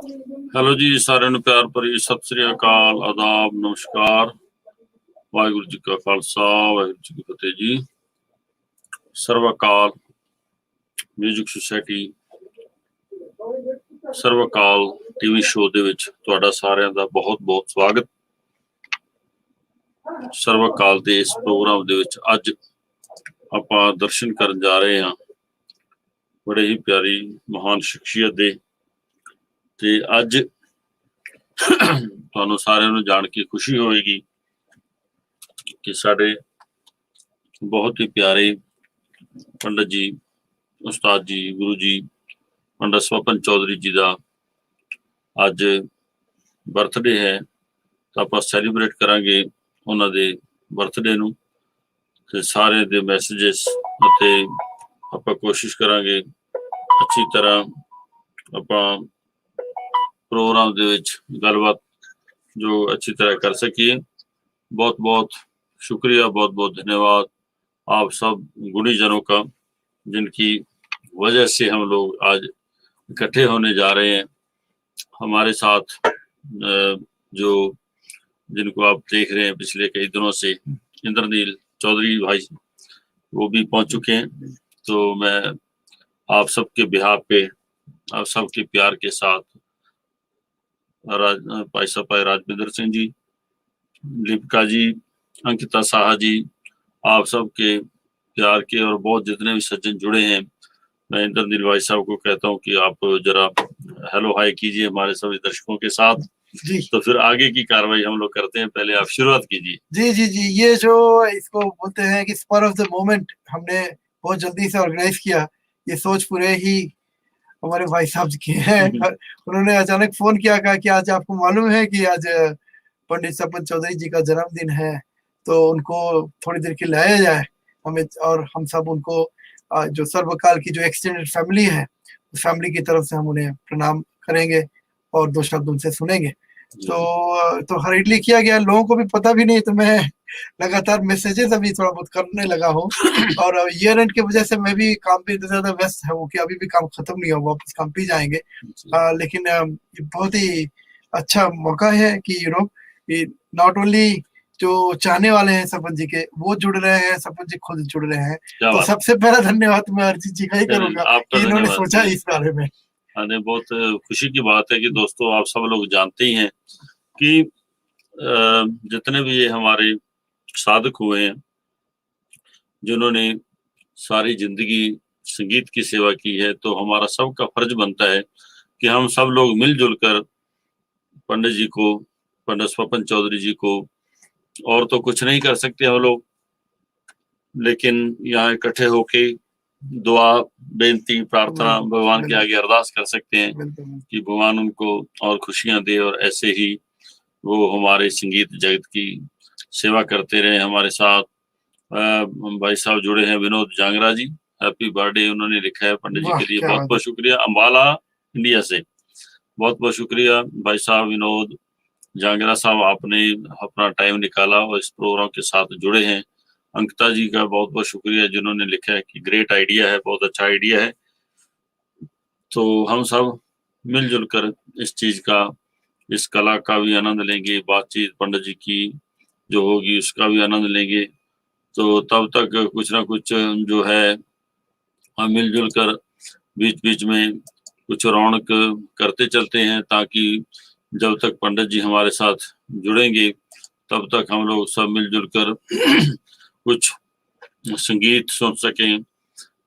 Hello जी, सारे ਨੂੰ ਪਿਆਰ ਭਰੀ ਸਤਿ ਸ੍ਰੀ ਅਕਾਲ, ਆਦਾਬ, ਨਮਸਕਾਰ। ਵਾਹਿਗੁਰੂ ਜੀ ਕਾ ਖਾਲਸਾ, ਵਾਹਿਗੁਰੂ ਜੀ ਕੀ ਫਤਿਹ ਜੀ। ਸਰਬ ਅਕਾਲ ਮਿਊਜ਼ਿਕ ਸੁਸਾਇਟੀ ਸਰਬ ਅਕਾਲ ਟੀਵੀ ਸ਼ੋਅ ਦੇ ਵਿੱਚ ਤੁਹਾਡਾ ਸਾਰਿਆਂ ਦਾ ਬਹੁਤ-ਬਹੁਤ ਸਵਾਗਤ। ਸਰਬ ਅਕਾਲ ਦੇ ਇਸ ਪ੍ਰੋਗਰਾਮ ਦੇ ਵਿੱਚ ਅੱਜ ਆਪਾਂ ਦਰਸ਼ਨ ਕਰਨ ਜਾ ਰਹੇ ਹਾਂ ਬੜੇ ਹੀ ਪਿਆਰੀ ਮਹਾਨ ਸ਼ਖਸੀਅਤ ਦੇ। ਤੇ ਅੱਜ ਤੁਹਾਨੂੰ ਸਾਰਿਆਂ ਨੂੰ ਜਾਣ ਕੇ ਖੁਸ਼ੀ ਹੋਵੇਗੀ ਕਿ ਸਾਡੇ ਬਹੁਤ ਹੀ ਪਿਆਰੇ ਪੰਡਤ ਜੀ, ਉਸਤਾਦ ਜੀ, ਗੁਰੂ ਜੀ ਪੰਡਤ ਸਵਪਨ ਚੌਧਰੀ ਜੀ ਦਾ ਅੱਜ ਬਰਥਡੇ ਹੈ। ਤਾਂ ਆਪਾਂ ਸੈਲੀਬ੍ਰੇਟ ਕਰਾਂਗੇ ਉਹਨਾਂ ਦੇ ਬਰਥਡੇ ਨੂੰ ਤੇ ਸਾਰੇ ਦੇ ਮੈਸੇजेस ਅਤੇ ਆਪਾਂ ਕੋਸ਼ਿਸ਼ ਕਰਾਂਗੇ ਅੱਛੀ ਤਰ੍ਹਾਂ ਆਪਾਂ प्रोग्राम ਦੇ ਵਿੱਚ ਗੱਲਬਾਤ जो अच्छी तरह कर सकिए। बहुत बहुत शुक्रिया, बहुत बहुत धन्यवाद आप सब गुणीजनों का, जिनकी वजह से हम लोग आज इकट्ठे होने जा रहे हैं। हमारे साथ जो जिनको आप देख रहे हैं पिछले कई दिनों से, इंद्रनील चौधरी भाई वो भी पहुंच चुके हैं। तो मैं आप सबके बिहाफ पे, आप सबके प्यार के साथ भाई साहब भाई राजविंदर सिंह जी, लिपिका जी, अंकिता साहा जी, आप सबके प्यार के और बहुत जितने भी सज्जन जुड़े हैं, मैं इंद्रनील भाई साहब को कहता हूं कि आप जरा हेलो हाय कीजिए हमारे सभी दर्शकों के साथ जी। तो फिर आगे की कार्रवाई हम लोग करते हैं, पहले आप शुरुआत कीजिए। जी जी जी ये जो इसको बोलते हैं कि स्पर ऑफ द मोमेंट हमने बहुत जल्दी से ऑर्गेनाइज किया। ये सोच पूरे ही हमारे भाई साहब जी के हैं। उन्होंने अचानक फोन किया, कहा कि आज आपको मालूम है कि आज पंडित सपन चौधरी जी का जन्मदिन है, तो उनको थोड़ी देर के लाया जाए हमें, और हम सब उनको जो सर्ब अकाल की जो एक्सटेंडेड फैमिली है, उस फैमिली की तरफ से हम उन्हें प्रणाम करेंगे और दो शब्द उनसे सुनेंगे। तो हरीडली किया गया, लोगों को भी पता भी नहीं, तो मैं लगातार मैसेजेस अभी थोड़ा बहुत करने लगा हूँ। और ईयर एंड की वजह से मैं भी काम पे इतना ज्यादा व्यस्त है वो कि अभी भी काम खत्म नहीं हुआ, वापस काम पे जाएंगे। लेकिन ये बहुत ही अच्छा मौका है कि नॉट ओनली जो चाहने वाले हैं सपन जी के वो जुड़ रहे हैं, सपन जी खुद जुड़ रहे हैं। तो सबसे पहला धन्यवाद मैं अरिजीत जी का ही करूंगा कि इन्होंने सोचा इस बारे में। अरे बहुत खुशी की बात है कि दोस्तों आप सब लोग जानते ही हैं कि जितने भी ये हमारे साधक हुए हैं जिन्होंने सारी जिंदगी संगीत की सेवा की है, तो हमारा सबका फर्ज बनता है कि हम सब लोग मिलजुल कर पंडित जी को, पंडित स्वपन चौधरी जी को, और तो कुछ नहीं कर सकते हम लोग, लेकिन यहाँ इकट्ठे होके दुआ, बेनती, प्रार्थना भगवान के आगे अरदास कर सकते हैं कि भगवान उनको और खुशियां दे और ऐसे ही वो हमारे संगीत जगत की सेवा करते रहे। हमारे साथ भाई साहब जुड़े हैं विनोद जांगरा जी, हैप्पी बर्थडे उन्होंने लिखा है पंडित जी के लिए, बहुत बहुत शुक्रिया। अम्बाला इंडिया से बहुत बहुत शुक्रिया भाई साहब विनोद जांगरा साहब, आपने अपना टाइम निकाला और इस प्रोग्राम के साथ जुड़े हैं। अंकिता जी का बहुत बहुत शुक्रिया जिन्होंने लिखा है कि ग्रेट आइडिया है, बहुत अच्छा आइडिया है। तो हम सब मिलजुल कर इस चीज का, इस कला का भी आनंद लेंगे, बातचीत पंडित जी की जो होगी उसका भी आनंद लेंगे। तो तब तक कुछ ना कुछ जो है हम मिलजुल कर बीच बीच में कुछ रौनक करते चलते हैं, ताकि जब तक पंडित जी हमारे साथ जुड़ेंगे तब तक हम लोग सब मिलजुल कर कुछ संगीत सुन सकें,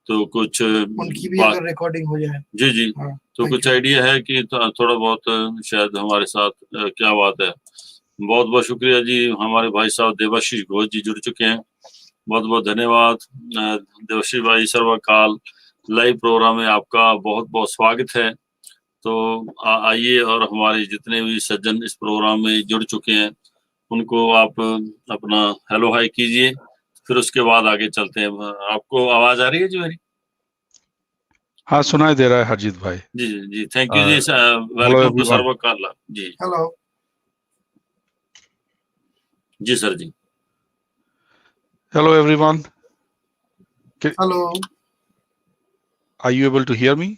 तो कुछ उनकी भी अगर रिकॉर्डिंग हो जाए। जी जी तो कुछ आइडिया है कि थोड़ा बहुत शायद हमारे साथ क्या बात है। बहुत बहुत शुक्रिया जी। हमारे भाई साहब देवाशीष घोष जी जुड़ चुके हैं, बहुत बहुत धन्यवाद देवाशीष भाई। सर्व अकाल लाइव प्रोग्राम में आपका बहुत बहुत स्वागत है। तो आइए और हमारे जितने भी सज्जन इस प्रोग्राम में जुड़ चुके हैं उनको आप अपना हेलो हाय कीजिए, फिर उसके बाद आगे चलते हैं। आपको आवाज आ रही है जी मेरी? हाँ सुनाई दे रहा है हरजीत भाई। जी जी जी थैंक यू जी। वेलकम टू सर्व अकाल जी। हेलो जी सर जी। Hello everyone. Hello, are you able to hear me?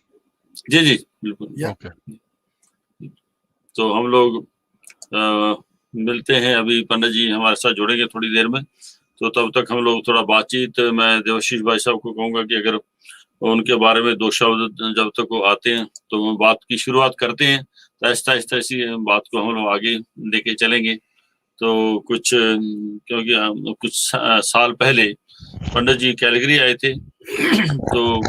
जी जी बिल्कुल। ओके तो हम लोग मिलते हैं। अभी पंडित जी हमारे साथ जुड़ेंगे थोड़ी देर में, तो तब तक हम लोग थोड़ा बातचीत, मैं देवाशीष भाई साहब को कहूँगा कि अगर उनके बारे में 2 शब्द जब तक वो आते हैं तो वो बात की शुरुआत करते हैं, तो आहिस्ता आहिस्ता इसी बात को हम लोग आगे लेके चलेंगे। तो कुछ क्योंकि हम कुछ साल पहले पंडित जी कैलगरी आए थे तो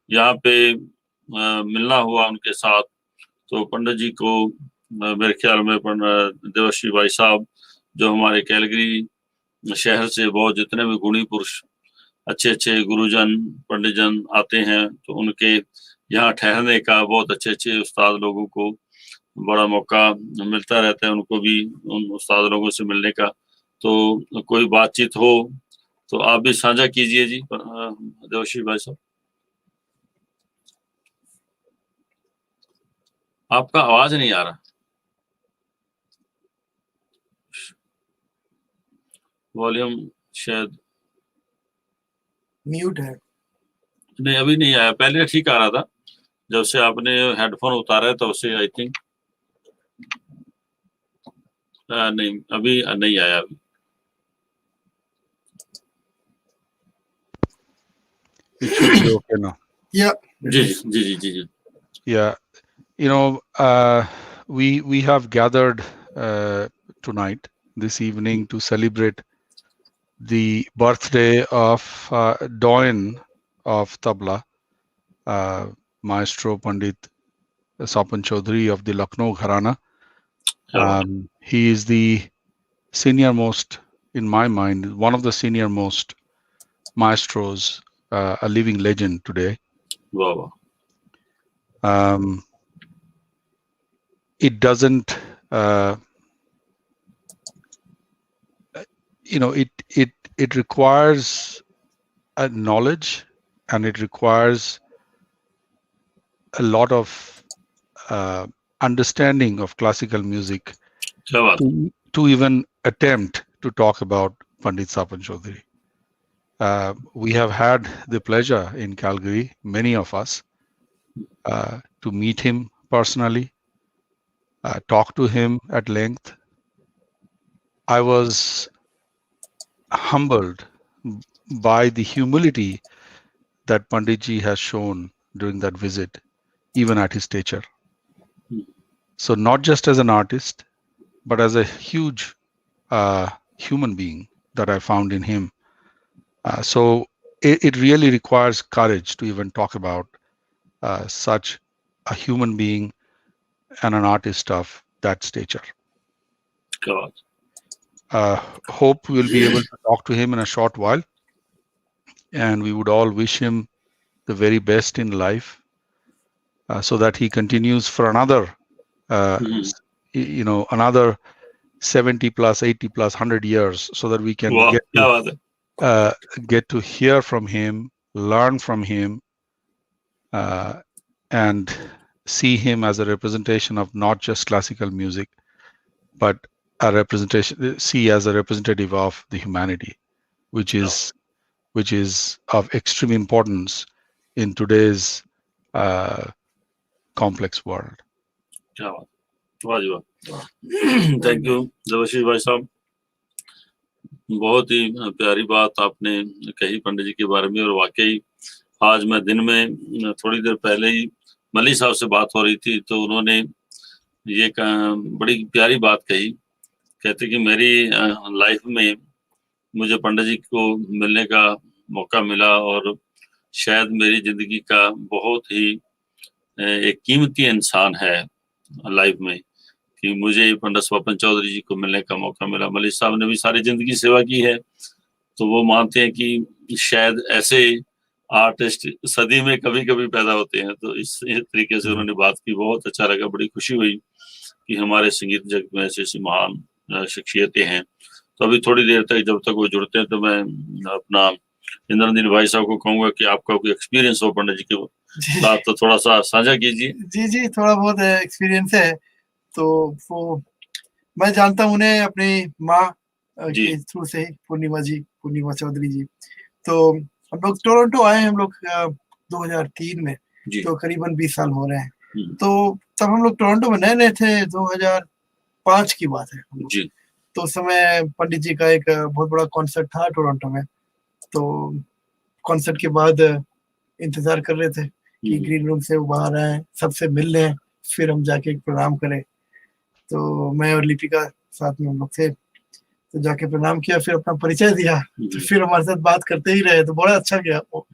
यहाँ पे मिलना हुआ उनके साथ। तो पंडित जी को मेरे ख्याल में देवाशीष भाई साहब जो हमारे कैलगरी शहर से बहुत जितने भी गुणी पुरुष अच्छे अच्छे गुरुजन पंडितजन आते हैं, तो उनके यहाँ ठहरने का, बहुत अच्छे अच्छे उस्ताद लोगों को बड़ा मौका मिलता रहता है, उनको भी उन उस्ताद लोगों से मिलने का। तो कोई बातचीत हो तो आप भी साझा कीजिए जी देवाशीष भाई साहब। आपका आवाज नहीं आ रहा, वॉल्यूम शायद म्यूट है। नहीं, अभी नहीं आया, पहले ठीक आ रहा था, जब से आपने हेडफोन उतारा है तब से आई थिंक नहीं, अभी नहीं आया अभी। It should be okay now. Yeah. जी जी जी जी जी। Yeah, you know, we have gathered tonight, this evening, to celebrate the birthday of Doyen of Tabla, Maestro Pandit Swapan Chaudhry of the Lucknow Gharana. He is the senior most, in my mind, one of the senior most maestros, a living legend today. Wow. It doesn't, it requires a knowledge, and it requires a lot of understanding of classical music to even attempt to talk about Pandit Swapan Chaudhry. We have had the pleasure in Calgary, many of us, to meet him personally, talk to him at length. I was humbled by the humility that Panditji has shown during that visit, even at his stature. So not just as an artist, but as a huge human being that I found in him. So it really requires courage to even talk about such a human being and an artist of that stature. God. Hope we'll be able to talk to him in a short while, and we would all wish him the very best in life, so that he continues for another, another 70 plus, 80 plus, 100 years, so that we can get to hear from him, learn from him, and see him as a representation of not just classical music, but as a representative of the humanity, which is of extreme importance in today's complex world. Thank you Devashish भाई साहब, बहुत ही प्यारी बात आपने कही पंडित जी के बारे में। और वाकई आज मैं दिन में थोड़ी देर पहले ही मली साहब से बात हो रही थी, तो उन्होंने ये बड़ी प्यारी बात कही, कहते कि मेरी लाइफ में मुझे पंडित जी को मिलने का मौका मिला, और शायद मेरी जिंदगी का बहुत ही एक कीमती इंसान है लाइफ में कि मुझे पंडित स्वपन चौधरी जी को मिलने का मौका मिला। मलिक साहब ने भी सारी जिंदगी सेवा की है, तो वो मानते हैं कि शायद ऐसे आर्टिस्ट सदी में कभी कभी पैदा होते हैं। तो इस तरीके से उन्होंने बात की, बहुत अच्छा लगा, बड़ी खुशी हुई कि हमारे संगीत जगत में ऐसी महान शख्सियतें हैं। तो अभी थोड़ी देर तक जब तक वो जुड़ते हैं, तो मैं अपना इंद्रनील भाई साहब को कहूंगा कि आपका कोई एक्सपीरियंस हो पंडित जी के साथ तो थोड़ा सा साझा कीजिए। जी, थोड़ा बहुत एक्सपीरियंस है। तो वो मैं जानता हूँ उन्हें अपनी माँ के थ्रू से ही, पूर्णिमा चौधरी जी। तो हम लोग टोरंटो आए, हम लोग 2003 में, तो करीबन 20 साल हो रहे हैं। तो तब हम लोग टोरंटो में नए नए थे, 2005 की बात है हम लोग। जी तो उस समय पंडित जी का एक बहुत बड़ा कॉन्सर्ट था टोरंटो में। तो कॉन्सर्ट के बाद इंतजार कर रहे थे कि ग्रीन रूम से वो बाहर आए, सबसे मिल लें, फिर हम जाके एक प्रणाम करें। तो मैं और लिपिका साथ में हम लोग थे, तो जाके प्रणाम किया, फिर अपना परिचय दिया, तो फिर हमारे साथ बात करते ही रहे, तो बड़ा अच्छा गया वो।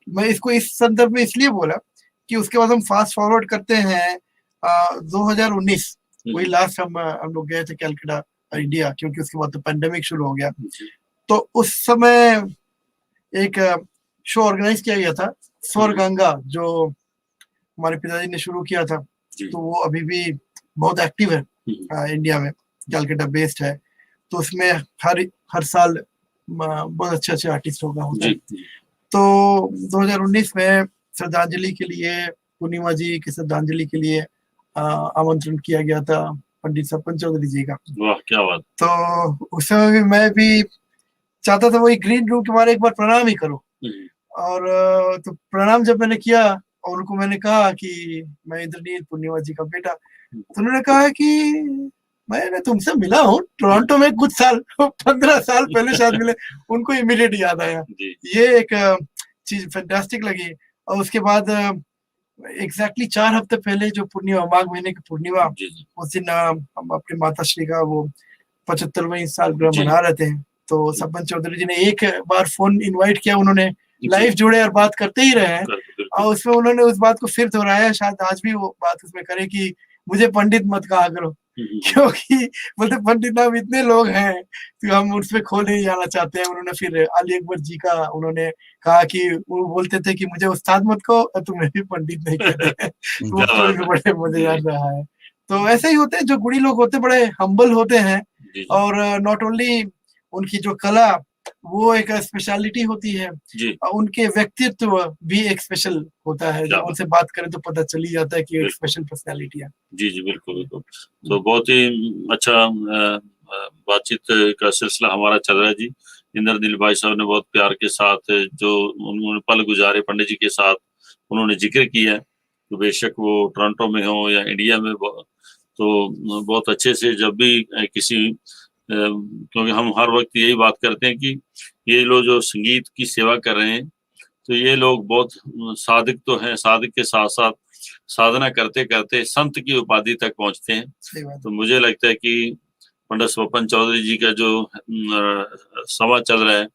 मैं इसको इस संदर्भ में इसलिए बोला कि उसके बाद हम फास्ट फॉरवर्ड करते हैं 2019, वही लास्ट हम लोग गए थे कलकत्ता इंडिया, क्योंकि उसके बाद तो पेंडेमिक शुरू हो गया। तो उस समय एक शो ऑर्गेनाइज किया गया था, स्वर गंगा, जो हमारे पिताजी ने शुरू किया था। तो वो अभी भी बहुत एक्टिव है इंडिया में, कलकत्ता बेस्ड है। तो उसमें हर साल बहुत अच्छे अच्छे आर्टिस्ट होगा होते हैं। तो 2019 में श्रद्धांजलि के लिए, पूर्णिमा जी की श्रद्धांजलि के लिए आमंत्रण किया गया था पंडित सपन चौधरी जी का। वाह क्या बात। तो उस समय भी मैं भी चाहता था वही ग्रीन रूम के बारे एक बार प्रणाम ही करो। और तो प्रणाम जब मैंने किया और उनको मैंने कहा कि मैं इंद्रनील पूर्णिमा जी का बेटा, तो उन्होंने कहा कि मैं तुमसे मिला हूँ टोरंटो में कुछ साल 15 साल पहले शायद मिले। उनको इमीडिएट याद आया। ये एक चीज फैंटास्टिक लगी। और उसके बाद एग्जैक्टली 4 हफ्ते पहले जो पूर्णिमा, माघ महीने की पूर्णिमा, उस दिन हम अपने माता श्री का वो 75वीं सालगिरह मना रहे थे। तो सपन चौधरी जी ने एक बार फोन इनवाइट किया, उन्होंने लाइव जुड़े और बात करते ही रहे हैं। और उसमें उन्होंने उस बात को फिर दोहराया, शायद आज भी वो बात उसमें करें कि मुझे पंडित मत कहा करो, क्योंकि बोलते पंडित नाम इतने लोग हैं तो हम उसमें खो नहीं जाना चाहते हैं। उन्होंने फिर अली अकबर जी का उन्होंने कहा कि वो बोलते थे कि मुझे उस्ताद मत कहो, तुम्हें भी पंडित नहीं कहते। वो स्टोरी भी बड़े मजेदार रहा है। तो ऐसे ही होते हैं जो गुणी लोग होते, बड़े हम्बल होते हैं। और नॉट ओनली उनकी जो कला वो एक स्पेशलिटी होती है, उनके व्यक्तित्व भी एक स्पेशल होता है। जब उनसे बात करें तो पता चल ही जाता है कि एक स्पेशल पर्सनालिटी है। जी जी बिल्कुल बिल्कुल। तो बहुत ही अच्छा बातचीत का सिलसिला हमारा चल रहा है जी। इंद्रनील भाई साहब ने बहुत प्यार के साथ जो उन्होंने पल गुजारे पंडित जी के साथ उन्होंने जिक्र किया, तो बेशक वो टोरंटो में हो या इंडिया में, तो बहुत अच्छे से जब भी किसी, क्योंकि हम हर वक्त यही बात करते हैं कि ये लोग जो संगीत की सेवा कर रहे हैं, तो ये लोग बहुत साधक तो हैं, साधक के साथ साथ साधना करते करते संत की उपाधि तक पहुंचते हैं। तो मुझे लगता है कि पंडित स्वपन चौधरी जी का जो समा चल रहा है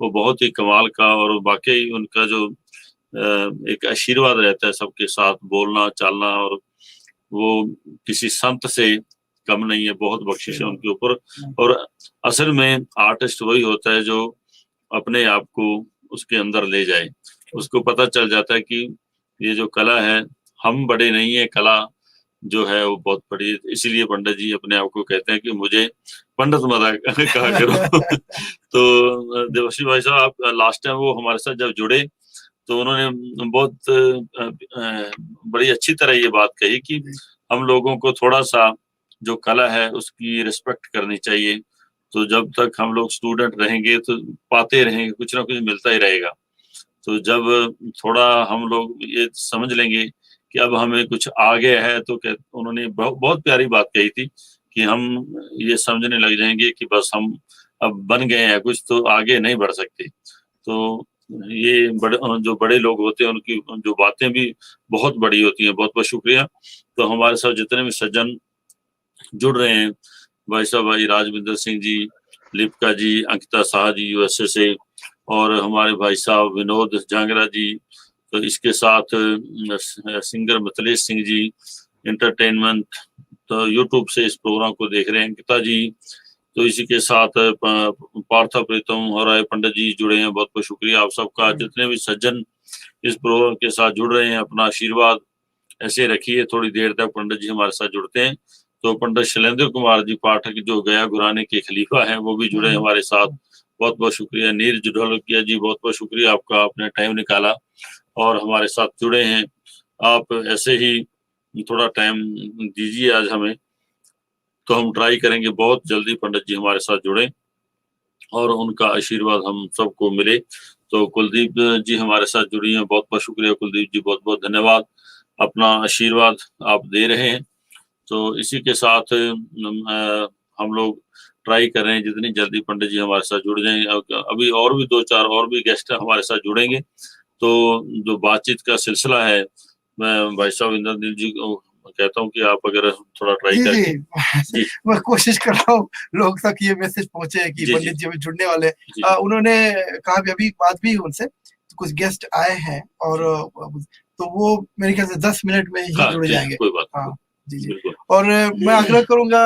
वो बहुत ही कमाल का, और वाकई उनका जो एक आशीर्वाद रहता है सबके साथ बोलना चालना, और वो किसी संत से कम नहीं है, बहुत बख्शिश है उनके ऊपर। और असल में आर्टिस्ट वही होता है जो अपने आप को उसके अंदर ले जाए, उसको पता चल जाता है कि ये जो कला है, हम बड़े नहीं है, कला जो है वो बहुत बड़ी है। इसीलिए पंडित जी अपने आप को कहते हैं कि मुझे पंडित मत कहा करो। तो देवश्री भाई साहब, आप लास्ट टाइम वो हमारे साथ जब जुड़े तो उन्होंने बहुत बड़ी अच्छी तरह ये बात कही कि हम लोगों को थोड़ा सा जो कला है उसकी रिस्पेक्ट करनी चाहिए। तो जब तक हम लोग स्टूडेंट रहेंगे तो पाते रहेंगे, कुछ ना कुछ मिलता ही रहेगा। तो जब थोड़ा हम लोग ये समझ लेंगे कि अब हमें कुछ आ गया है, तो उन्होंने बहुत प्यारी बात कही थी कि हम ये समझने लग जाएंगे कि बस हम अब बन गए हैं कुछ, तो आगे नहीं बढ़ सकते। तो ये जो बड़े लोग होते हैं उनकी जो बातें भी बहुत बड़ी होती हैं। बहुत बहुत शुक्रिया। तो हमारे साथ जितने भी सज्जन जुड़ रहे हैं, भाई साहब, भाई राजविंदर सिंह जी, लिपका जी, अंकिता शाह जी यूएसए से, और हमारे भाई साहब विनोद झांगरा जी, तो इसके साथ सिंगर मिथिलेश सिंह जी एंटरटेनमेंट, तो यूट्यूब से इस प्रोग्राम को देख रहे हैं, अंकिता जी, तो इसी के साथ पार्था प्रीतम और राय पंडित जी जुड़े हैं। बहुत बहुत शुक्रिया आप सबका। जितने भी सज्जन इस प्रोग्राम के साथ जुड़ रहे हैं, अपना आशीर्वाद ऐसे रखिए। थोड़ी देर तक पंडित जी हमारे साथ जुड़ते हैं। तो पंडित शैलेंद्र कुमार जी पाठक जो गया गुराने के खलीफा हैं, वो भी जुड़े हैं हमारे साथ। बहुत बहुत शुक्रिया। नीरज ढोलकिया जी, बहुत बहुत शुक्रिया आपका, आपने टाइम निकाला और हमारे साथ जुड़े हैं। आप ऐसे ही थोड़ा टाइम दीजिए आज हमें, तो हम ट्राई करेंगे बहुत जल्दी पंडित जी हमारे साथ जुड़े और उनका आशीर्वाद हम सबको मिले। तो कुलदीप जी हमारे साथ जुड़ी हैं, बहुत बहुत शुक्रिया कुलदीप जी, बहुत बहुत धन्यवाद। अपना आशीर्वाद आप दे रहे हैं। तो इसी के साथ हम लोग ट्राई कर रहे हैं जितनी जल्दी पंडित जी हमारे साथ जुड़ जाएं। अभी और भी 2-4 और भी गेस्ट हमारे साथ जुड़ेंगे, तो जो बातचीत का सिलसिला है, मैं भाई साहब इंद्रनील जी को कहता हूँ कि आप अगर थोड़ा ट्राई जी करके जी मैं कोशिश कर रहा हूँ लोग तक ये मैसेज पहुंचे कि जी, पंडित जी अभी जुड़ने वाले जी। उन्होंने कहा भी, अभी बात भी हुई उनसे, तो कुछ गेस्ट आए हैं और तो वो मेरे ख्याल से 10 मिनट में ही हाँ जुड़ जी, जाएंगे। कोई बात नहीं, हाँ जी जी। बिल्कुल। और मैं आग्रह करूंगा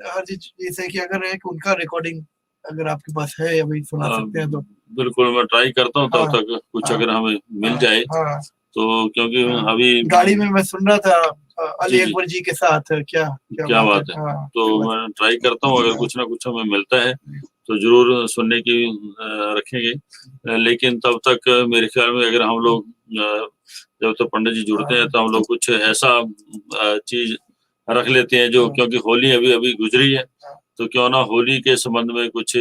हरजीत जी से कि अगर एक उनका रिकॉर्डिंग अगर आपके पास है अभी सुना सकते हैं तो बिल्कुल मैं ट्राई करता हूँ, तब हाँ, तक कुछ हाँ, अगर हमें मिल जाए हाँ, तो, क्योंकि हाँ, अभी गाड़ी में मैं सुन रहा था अली जी, जी। अकबर जी के साथ, क्या क्या क्या बात है। हाँ, तो क्या बात मैं ट्राई करता हूँ, अगर हाँ, कुछ ना कुछ हमें मिलता है तो जरूर सुनने की रखेंगे। लेकिन तब तक मेरे ख्याल में अगर हम लोग जब तक पंडित जी जुड़ते हैं तो हम लोग कुछ ऐसा चीज रख लेते हैं जो, क्योंकि होली अभी अभी गुजरी है, तो क्यों ना होली के संबंध में कुछ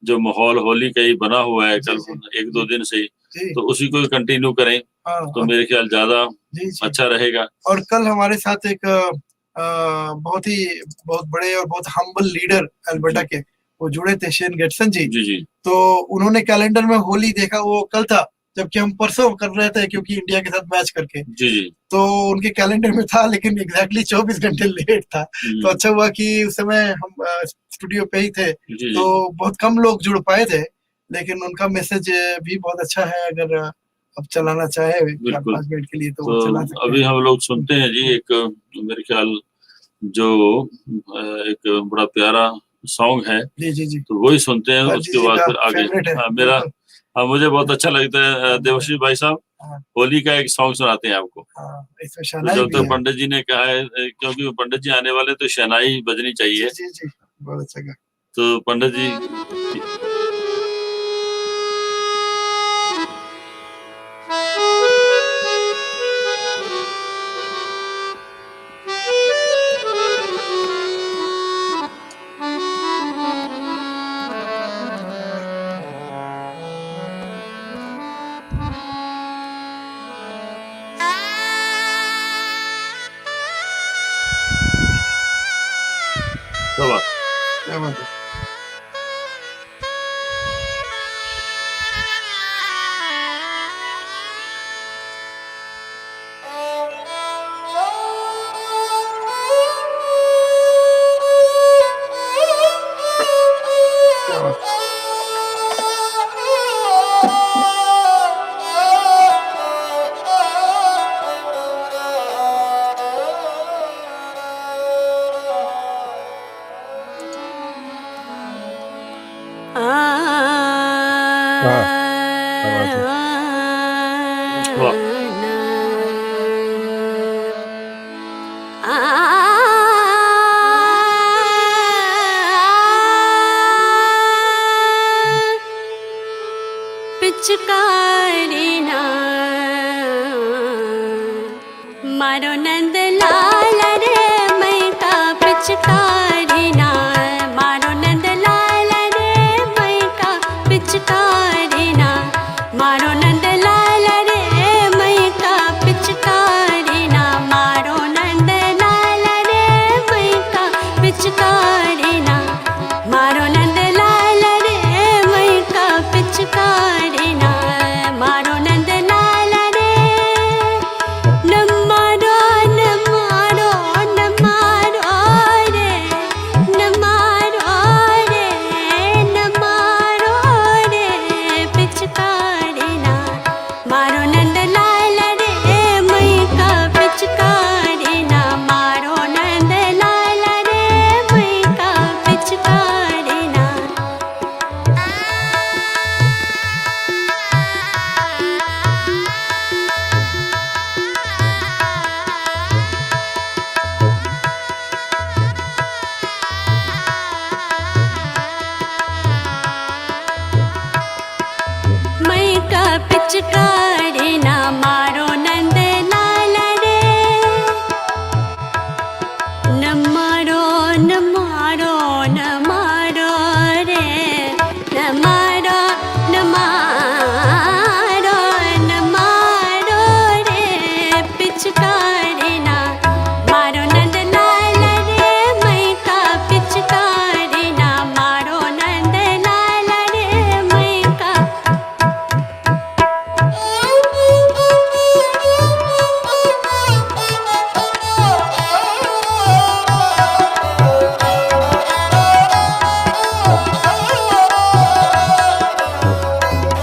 जो माहौल होली का ही बना हुआ है कल 1-2 दिन से ही, जी, तो उसी को कंटिन्यू करें तो मेरे ख्याल ज्यादा जी, जी। अच्छा रहेगा। और कल हमारे साथ एक बहुत बड़े और बहुत हम्बल लीडर अल्बर्टा के वो जुड़े थे, शेन गेटसन जी। जी जी तो उन्होंने कैलेंडर में होली देखा, वो कल था, जबकि हम परसों कर रहे थे क्योंकि इंडिया के साथ मैच करके। जी जी तो उनके कैलेंडर में था, लेकिन एग्जैक्टली 24 घंटे लेट था। तो अच्छा हुआ कि उस समय हम स्टूडियो पे ही थे, जी तो बहुत कम लोग जुड़ पाए थे, लेकिन उनका मैसेज भी बहुत अच्छा है। अगर अब चलाना चाहे 4-5 मिनट के लिए तो वो चला सकते अभी हैं। हम लोग सुनते हैं जी एक मेरे ख्याल जो एक बड़ा प्यारा सॉन्ग है, जी जी जी। तो वही सुनते हैं, हरजीत उसके जी बाद का फिर आगे। फेवरेट है। हाँ मेरा, हाँ मुझे बहुत अच्छा लगता है। देवश्री भाई साहब हाँ, होली का एक सॉन्ग सुनाते हैं आपको। हाँ, इसमें तो शहनाई जब भी तक है। पंडित जी ने कहा है, क्योंकि पंडित जी आने वाले तो शहनाई बजनी जी चाहिए, जी जी, बहुत अच्छा गा। तो पंडित जी क्या बात। क्या बात है। क्या बात है। हाँ, क्या बात है। वाह, पिचकारी ना मारो नंद लाल रे मैं का पिचकारी ना मारो नंद लाल रे मैं का पिचकारी ना मारो नंद लाल रे मैं का पिचकारी ना मारो नंद लाल रे मैं का पिचकारी ना मारो नंद लाल रे मैं का पिचकारी ना मारो नंद लाल रे न मारो न मारो न मारो रे न मारो रे न मारो रे पिचकारी ना मारो नंद लाल रे मैं का पिचकारी ना मारो नंद लाल रे मैं का पिचकारी ना मैं का पिचकारी ना मारो नंद लाल रे न मारो न मारो न मारो रे न मारो न मारो न मारो रे पिचकारी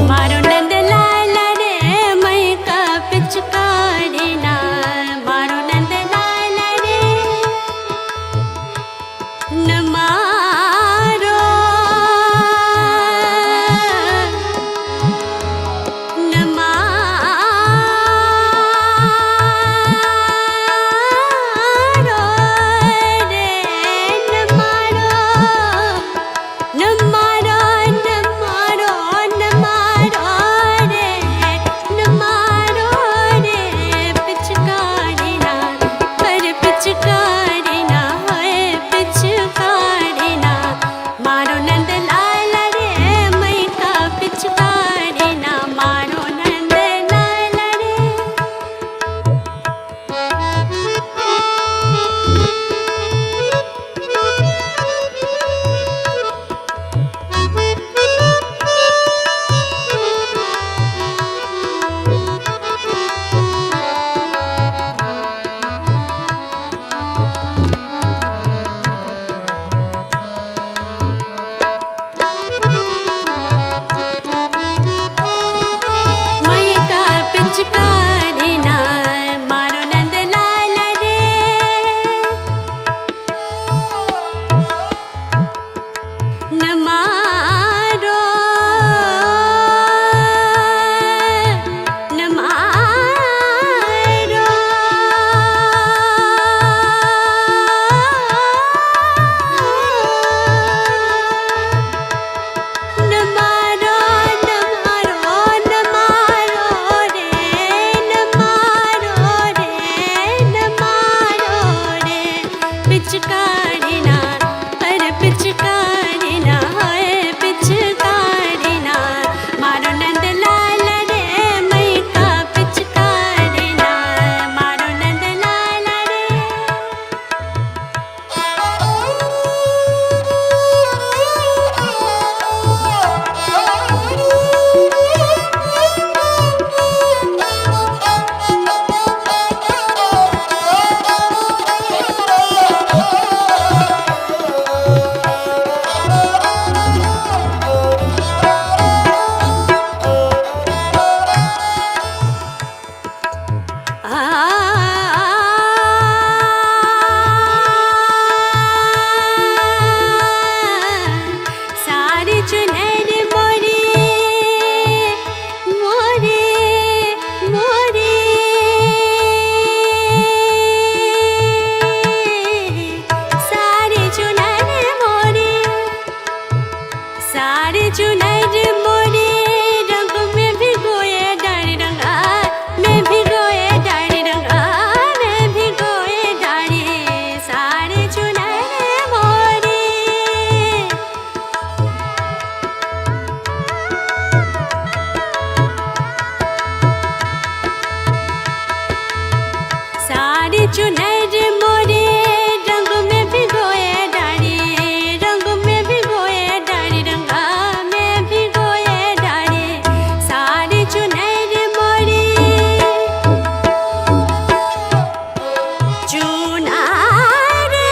मारो नंद लाल रे मई का पिचकारी ना मारो नंद लाल रे न मारो न मारो रे न मारो न मारो न मारो न मारो रे न मारो रे पिचकारी ना पर पिचकारी ना है पिचकारी ना मारो नंद लाल रे मई का पिचकारी ना मारो नंद लाल रे मई का पिचकारी ना मारो नंद लाल रे न मारो न मारो न मारो न मारो न मारो रे न मारो रे न मारो रे पिचकारी ना अरे पिचकारी ना है पिचकारी ना मारो नंद लाल रे मई का पिचकारी ना मारो नंद लाल रे सारी चुनर मोरे मोरे मोरे सारी चुनर मोरे सारी चुनर मोरे रंग में भिगोए डाली रंगा में भिगोए डाली रंगा में भिगोए डाली सारी चुनर मोरे सारी चुनर मोरे रंग में भिगोए डाली रंग में भिगोए डाली रंगा में भिगोए डाली सारी चुनर मोरे चुनार रे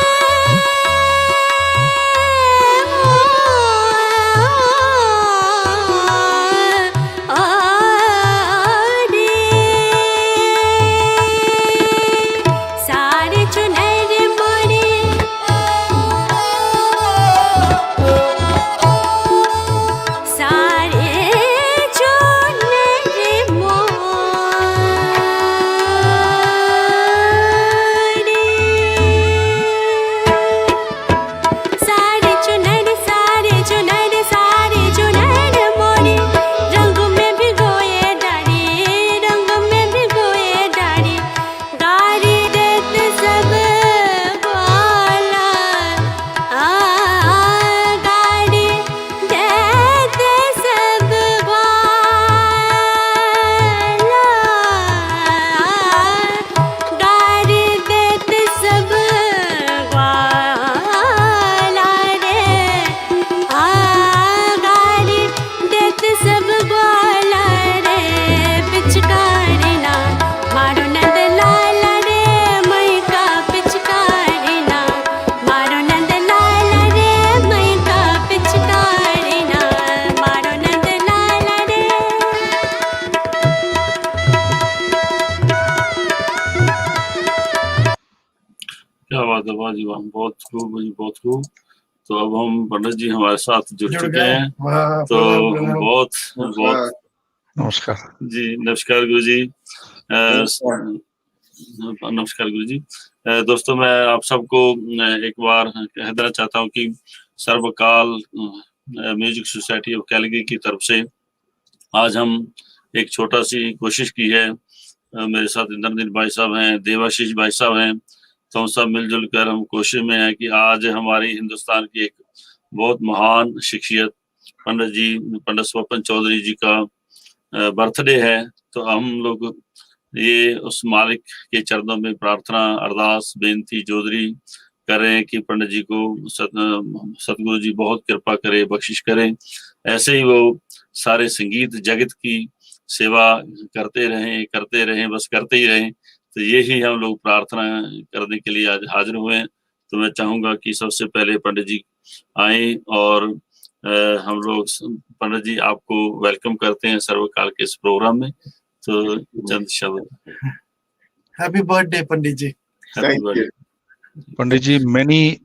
क्या बात है, वाह जी वाह, बहुत खूब जी, बहुत खूब। तो अब हम पंडित जी हमारे साथ जुड़ चुके हैं, तो बहुत बहुत नमस्कार जी, नमस्कार गुरु जी। नमस्कार गुरु जी। दोस्तों, मैं आप सबको एक बार कह देना चाहता हूँ कि सर्ब अकाल म्यूजिक सोसाइटी ऑफ कैलगरी की तरफ से आज हम एक छोटा सी कोशिश की है। मेरे साथ इंद्रनील भाई साहब हैं, देवाशीष भाई साहब हैं, तो हम सब मिलजुल कर हम कोशिश में हैं कि आज हमारी हिंदुस्तान की एक बहुत महान शख्सियत पंडित स्वपन चौधरी जी का बर्थडे है। तो हम लोग ये उस मालिक के चरणों में प्रार्थना, अरदास, बेनती, जोदरी कर रहे हैं कि पंडित जी को सतगुरु जी बहुत कृपा करे, बख्शिश करें। ऐसे ही वो सारे संगीत जगत की सेवा करते रहें, बस करते ही रहें। तो यही हम लोग प्रार्थना करने के लिए आज हाजिर हुए हैं। तो मैं चाहूंगा कि सबसे पहले पंडित जी आए और हम लोग पंडित जी आपको वेलकम करते हैं सर्वकाल के इस प्रोग्राम में। तो चंद शब्द। Happy birthday Pandit ji. Happy birthday Pandit ji, many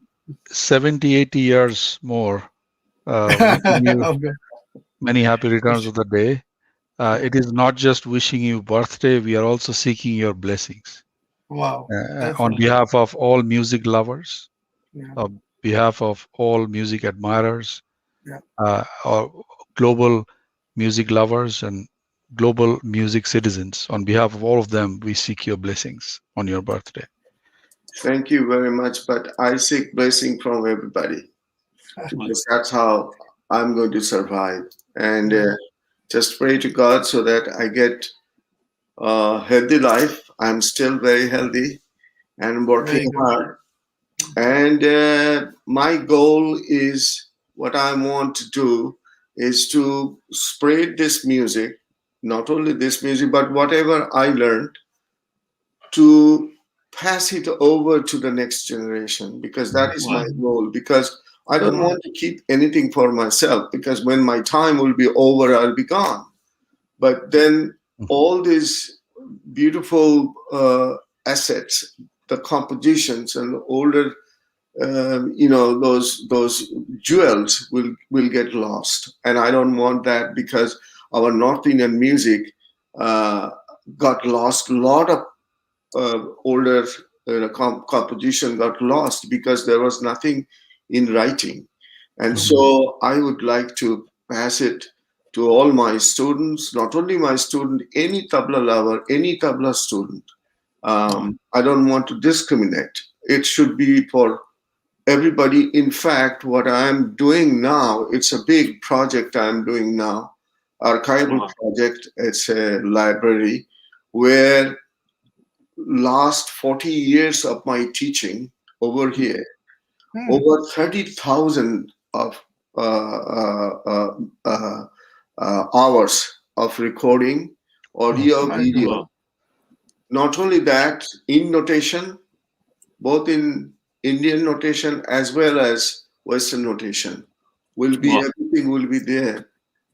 70-80 years more. Wishing you many happy returns of the day. It is not just wishing you birthday, we are also seeking your blessings. Wow. On behalf of all music lovers, Yeah. on behalf of all music admirers, Yeah. or global music lovers and global music citizens, on behalf of all of them, we seek your blessings on your birthday. Thank you very much, but I seek blessing from everybody because that's how I'm going to survive. And just pray to God so that I get a healthy life. I'm still very healthy and working hard. And my goal is, what I want to do is to spread this music, not only this music, but whatever I learned, to pass it over to the next generation, because that is my goal. Because I don't want to keep anything for myself, because when my time will be over, I'll be gone. But then all these beautiful assets, the compositions and the older, those jewels will get lost. And I don't want that, because our North Indian music got lost. A lot of older composition got lost because there was nothing in writing. And so I would like to pass it to all my students, not only my student, any tabla lover, any tabla student. I don't want to discriminate. It should be for everybody. In fact, what I'm doing now, it's a big project I'm doing now, archival project. It's a library where last 40 years of my teaching over here, over 30,000 of hours of recording, audio, video. Not only that, in notation, both in Indian notation as well as Western notation, will be everything will be there,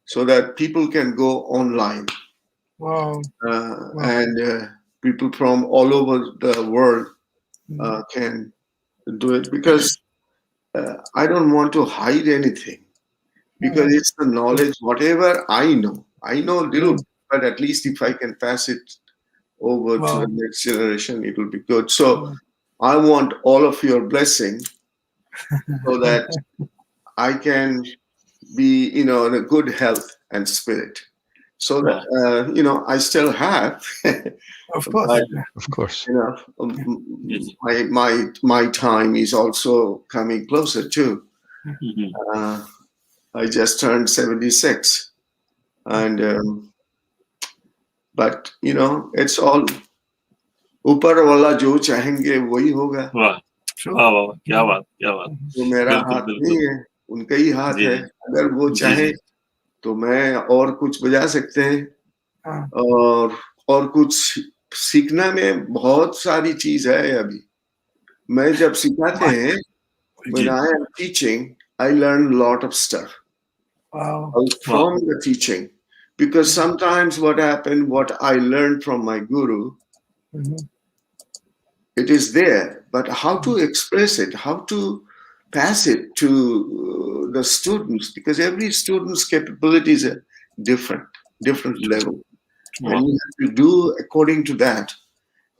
so that people can go online. And people from all over the world can do it, because I don't want to hide anything, because it's the knowledge, whatever I know little, but at least if I can pass it over to the next generation, it will be good. So I want all of your blessing so that I can be, in a good health and spirit. So that I still have, of course, of course, my time is also coming closer too. I just turned 76, and but it's all ऊपर वाला जो चाहेंगे वही होगा. क्या बात. तो मेरा हाथ नहीं है, उनका ही हाथ है. अगर वो चाहे तो मैं और कुछ बजा सकते हैं, और कुछ सीखना में बहुत सारी चीज है. अभी मैं जब सिखाते हैं, when I am teaching, I learn a lot of stuff from the teaching, because sometimes what happened, what I learned from my guru, it is there, but how to express it, how to pass it to the students, because every student's capabilities are different level. And you have to do according to that.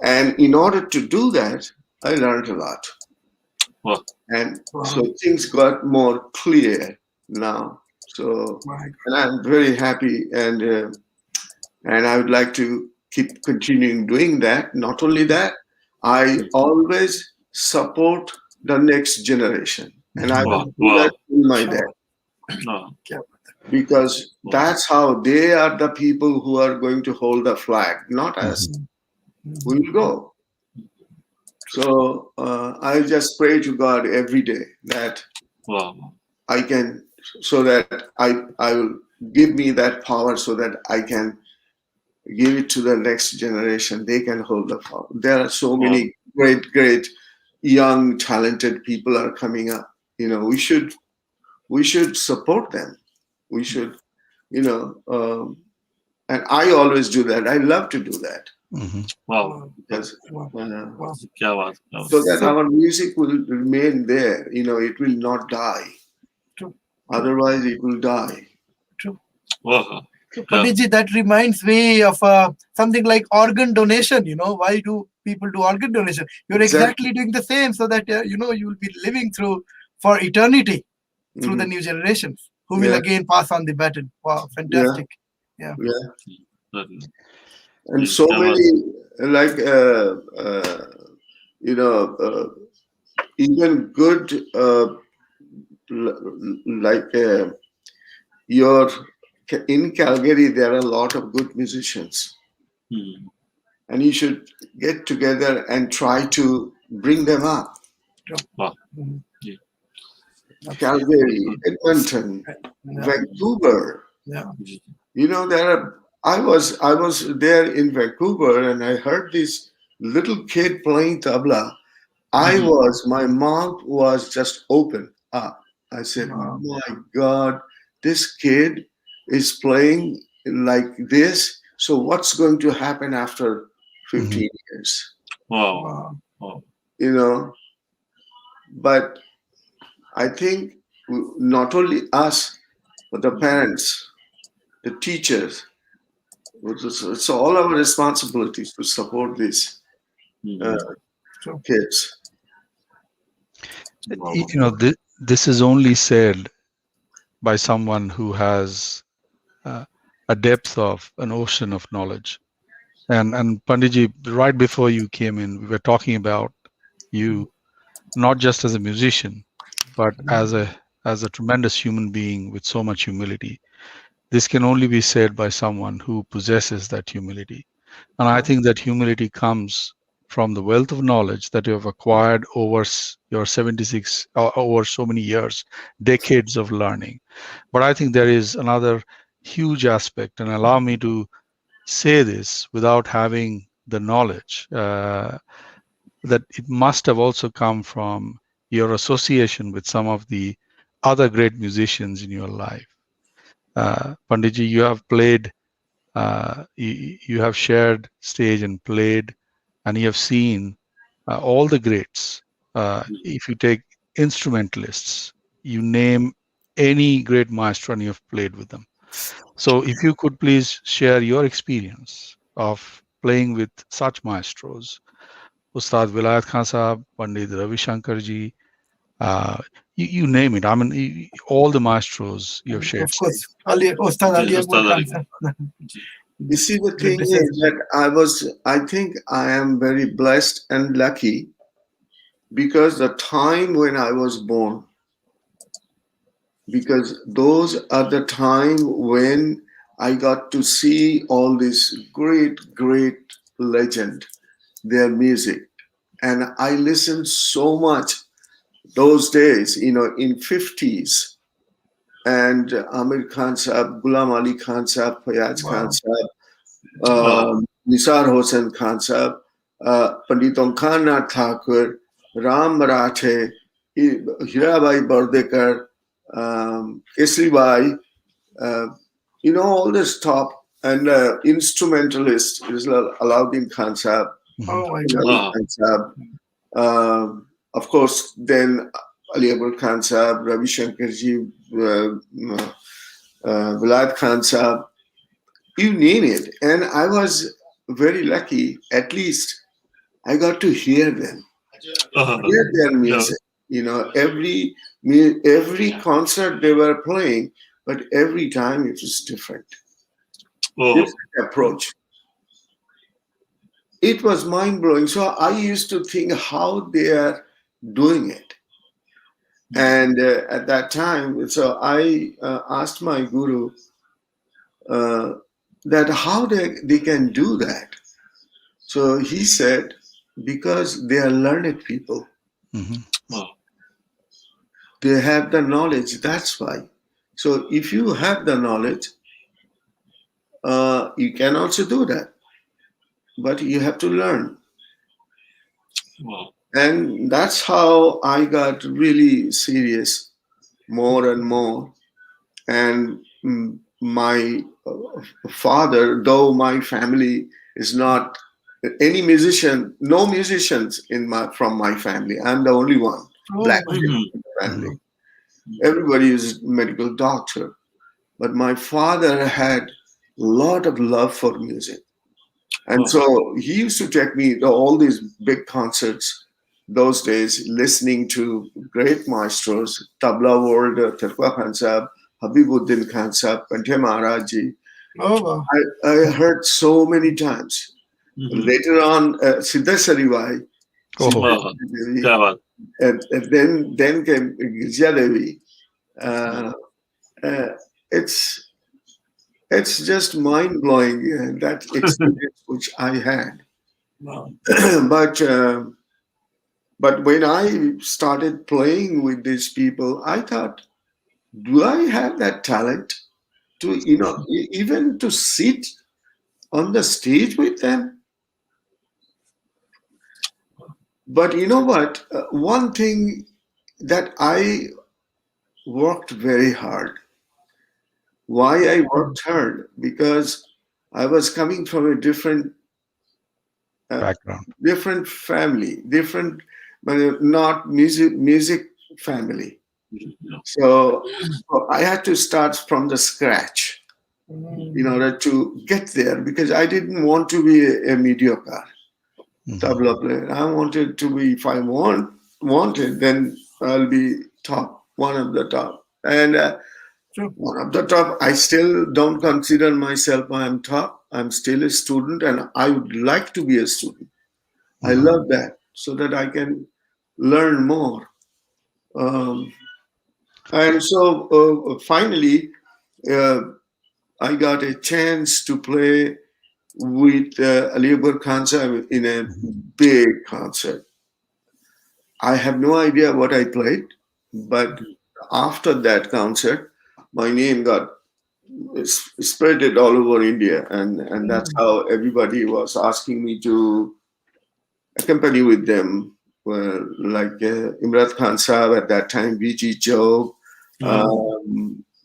And in order to do that, I learned a lot. And so things got more clear now. So, and I'm very happy, and I would like to keep continuing doing that. Not only that, I always support the next generation, and I will do that in my day, because that's how they are the people who are going to hold the flag, not us. We will go. So I just pray to God every day that I can, so that I will give me that power, so that I can give it to the next generation. They can hold the power. There are so many great young talented people are coming up. We should support them. We should, and I always do that. I love to do that. Because, so that our music will remain there. It will not die. True. Otherwise, it will die. True. Panditji, that reminds me of something like organ donation. Why do people do organ donation? You're exactly doing the same, so that you will be living through for eternity through the new generations who will again pass on the baton. Wow, fantastic! Yeah. And so many, like even good, like in Calgary, there are a lot of good musicians, and you should get together and try to bring them up. Calgary, Edmonton, Vancouver. I was there in Vancouver, and I heard this little kid playing tabla. My mouth was just open up. I said, "Oh my God, this kid is playing like this. So what's going to happen after 15 years?" But I think not only us, but the parents, the teachers, it's all our responsibilities to support these kids. This is only said by someone who has a depth of an ocean of knowledge. And Panditji, right before you came in, we were talking about you not just as a musician, but as a tremendous human being with so much humility. This can only be said by someone who possesses that humility. And I think that humility comes from the wealth of knowledge that you have acquired over your 76, over so many years, decades of learning. But I think there is another huge aspect, and allow me to say this without having the knowledge, that it must have also come from your association with some of the other great musicians in your life. Panditji, you have played, you have shared stage and played, and you have seen all the greats. If you take instrumentalists, you name any great maestro and you have played with them. So if you could please share your experience of playing with such maestros, Ustad Vilayat Khan Sahab, Pandit Ravi Shankar ji, you name it. I mean, all the maestros you have shared. Of course, Ustad Ali. You see, the thing is that I think I am very blessed and lucky, because the time when I was born, because those are the time when I got to see all this great legend, their music. And I listened so much those days, in 50s. And Amir Khan Sahab, Ghulam Ali Khan Sahab, Fayaz Khan Sahab, Nisar Hossain Khan Sahab, Pandit Omkarnath Thakur, Ram Marathe, Hirabai Bardekar, Kesribai, all this top, and instrumentalist is Alauddin Khan Sahab, Oh my God. Khan Sahab, Of course, then Ali Akbar Khan Sahab, Ravi Shankar ji, Vlad Khan Sahab, you name it. And I was very lucky. At least I got to hear them, hear their music. You know, every concert they were playing, but every time it was different. Different approach. It was mind blowing. So I used to think how they are doing it. And at that time, so I asked my guru that how they can do that. So he said, because they are learned people. They have the knowledge, that's why. So if you have the knowledge, you can also do that. But you have to learn. And that's how I got really serious more and more. And my father, though my family is not any musician, no musicians from my family. I'm the only one, black in the family. Everybody is medical doctor. But my father had a lot of love for music. And so he used to take me to all these big concerts those days, listening to great maestros, Tabla World, Tarkwa Khan Sahab, Habibuddin Khan Sahab, Pante Maharaj ji. I heard so many times. Later on, Siddha Sarivai, and then came Girja Devi. It's just mind blowing that experience which I had. But when I started playing with these people, I thought, do I have that talent to, even to sit on the stage with them? But you know what? One thing that I worked very hard. Why I worked hard? Because I was coming from a different background, different family, different, but not music family. So I had to start from the scratch in order to get there, because I didn't want to be a mediocre tabla player. I wanted to be, if I wanted, then I'll be top, one of the top. And one of the top, I still don't consider myself I'm top. I'm still a student, and I would like to be a student. I love that, so that I can learn more. And so finally, I got a chance to play with Ali Akbar Khan Sahib in a big concert. I have no idea what I played, but after that concert, my name got spread it all over India, and that's how everybody was asking me to accompany with them, like Imran Khan Sahib at that time, V.G. Job,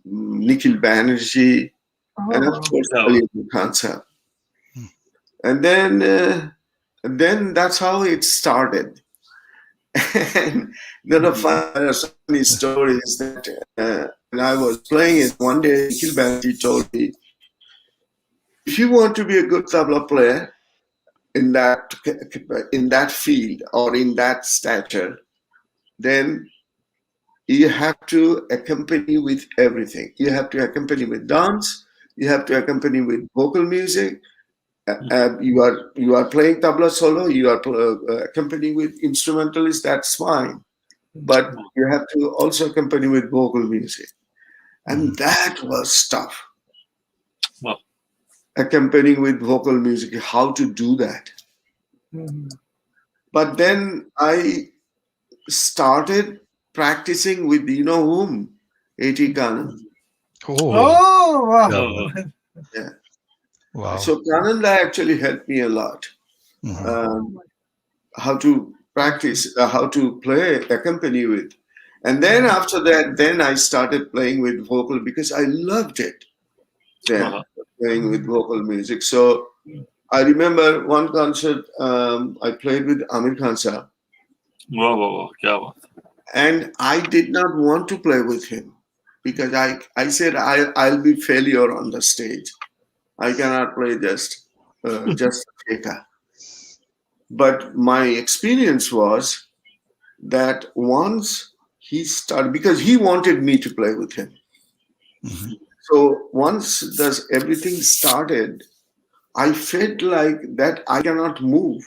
Nikhil Banerjee, and of course Ali Khan Sahib. And then that's how it started. And then a funny story is that when I was playing it one day, Nikhil Banerjee told me, if you want to be a good tabla player in that field or in that stature, then you have to accompany with everything. You have to accompany with dance. You have to accompany with vocal music. You are playing tabla solo. You are accompanying with instrumentalist. That's fine, but you have to also accompany with vocal music, and that was tough. Wow. Accompanying with vocal music, how to do that? But then I started practicing with whom? A.T. Kanand. Oh, wow. Yeah. Wow. So Kananda actually helped me a lot. How to practice, how to play, accompany with. And then after that, then I started playing with vocal, because I loved it then, playing with vocal music. So I remember one concert I played with Amir Khan Sahab. वाह वाह वाह, क्या बात है. And I did not want to play with him because I said I'll be failure on the stage. I cannot play just Theka. But my experience was that once he started, because he wanted me to play with him. Mhm. So once everything started, I felt like that I cannot move.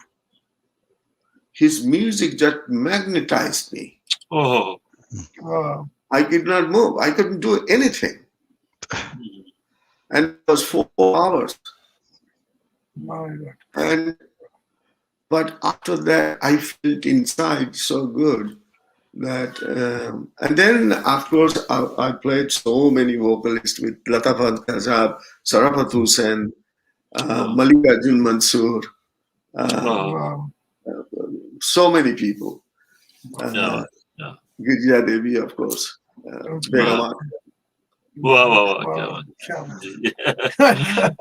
His music just magnetized me. Oh. Wow. I could not move. I couldn't do anything. And it was 4 hours. My God. But after that, I felt inside so good that, and then of course I played so many vocalists with Lata Kazab, Sarab Hussain, Malika Jun Mansoor, Wow. so many people. Yeah. Girija Devi, of course. Begum. वाह वाह वाह, क्या Wow. बात क्या है बात जी.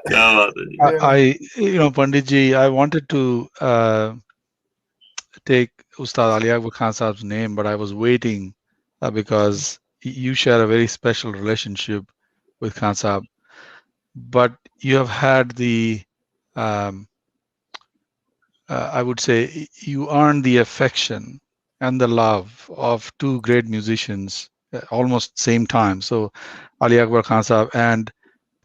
क्या बात है जी. Panditji, I wanted to take Ustad Ali Akbar Khan Saab's name, but I was waiting because you share a very special relationship with Khan Saab. But you have had the, I would say, you earned the affection and the love of two great musicians almost same time. So Ali Akbar Khan Saab and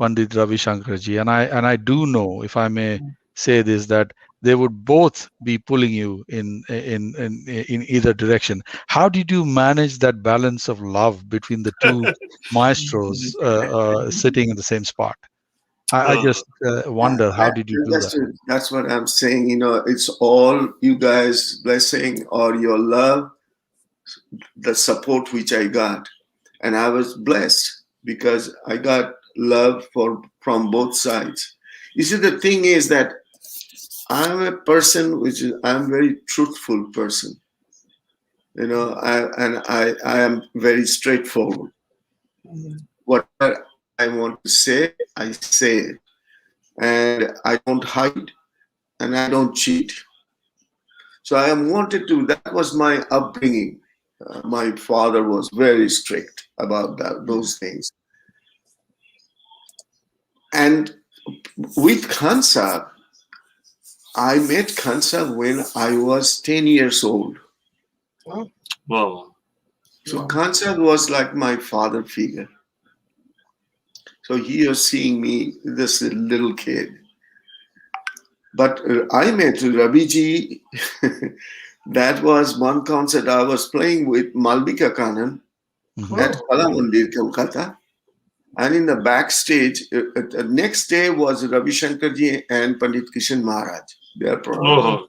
Pandit Ravi Shankar ji. And I do know, if I may say this, that they would both be pulling you in either direction. How did you manage that balance of love between the two maestros sitting in the same spot? I just wonder, how did you do that? That's what I'm saying. It's all you guys' blessing or your love, the support which I got. And I was blessed because I got love from both sides. You see, the thing is that I'm a person I'm a very truthful person. I am very straightforward. Whatever I want to say, I say it. And I don't hide and I don't cheat. So I am wanted to, that was my upbringing. My father was very strict about those things. And with Khan Saab, I met Khan Saab when I was 10 years old. Wow. So Khan Saab was like my father figure. So he was seeing me, this little kid. But I met Ravi ji. That was one concert I was playing with Malvika Kannan at Kala Mandir, Kolkata. And in the backstage, the next day was Ravi Shankar ji and Pandit Kishan Maharaj. Their program.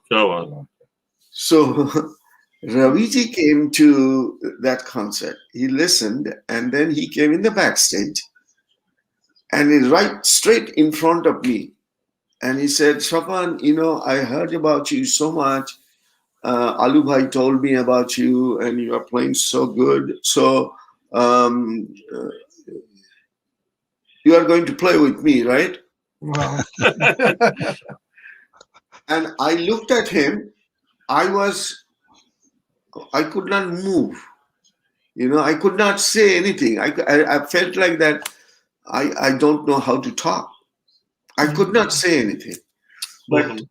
So Ravi ji came to that concert. He listened and then he came in the backstage and he's right straight in front of me. And he said, Swapan, I heard about you so much. Alu Bhai told me about you and you are playing so good. So you are going to play with me, right? Wow. And I looked at him. I could not move. I could not say anything. I felt like that I don't know how to talk. I could not say anything. But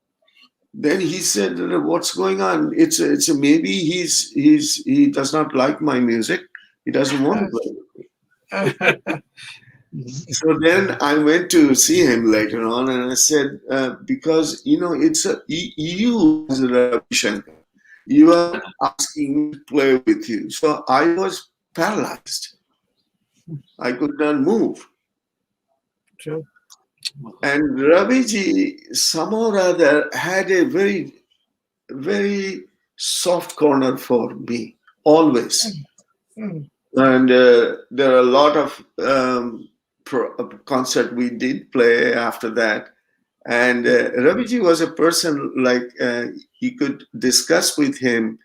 then he said, what's going on? It's maybe he does not like my music. He doesn't want to play with me. So then I went to see him later on and I said, because, it's you as Ravi Shankar. You are asking me to play with you. So I was paralyzed. I could not move. True. And Raviji somehow or other had a very, very soft corner for me, always. And there are a lot of concert we did play after that. And Raviji was a person like you could discuss with him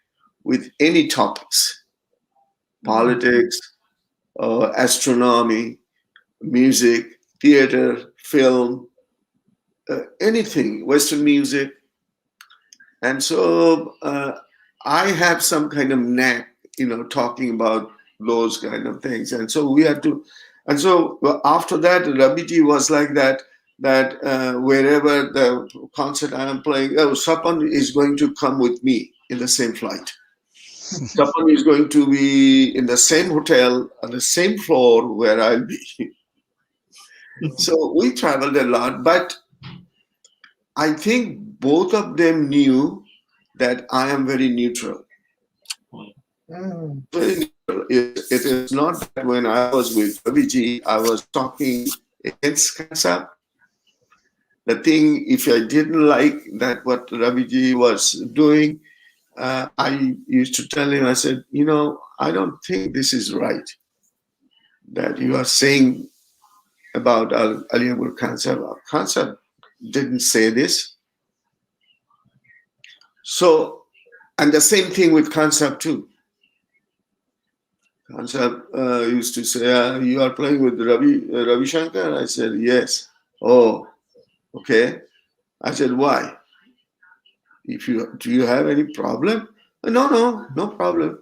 with any topics, politics, astronomy, music, theater, film, anything, Western music. And so I have some kind of knack, talking about those kind of things. And so we had to, and so after that, Rabiji was like that, wherever the concert I am playing, Swapan is going to come with me in the same flight. Swapan is going to be in the same hotel on the same floor where I'll be. So we traveled a lot, but I think both of them knew that I am very neutral. Very neutral. It is not that when I was with Rabiji, I was talking against Kansa. The thing, if I didn't like that what Rabiji was doing, I used to tell him, I said, I don't think this is right that you are saying about Ali Akbar Kansa. Kansa didn't say this. So, and the same thing with Kansa too. Kansa used to say, you are playing with Ravi Shankar? I said, yes. Oh, okay. I said, why? Do you have any problem? No problem.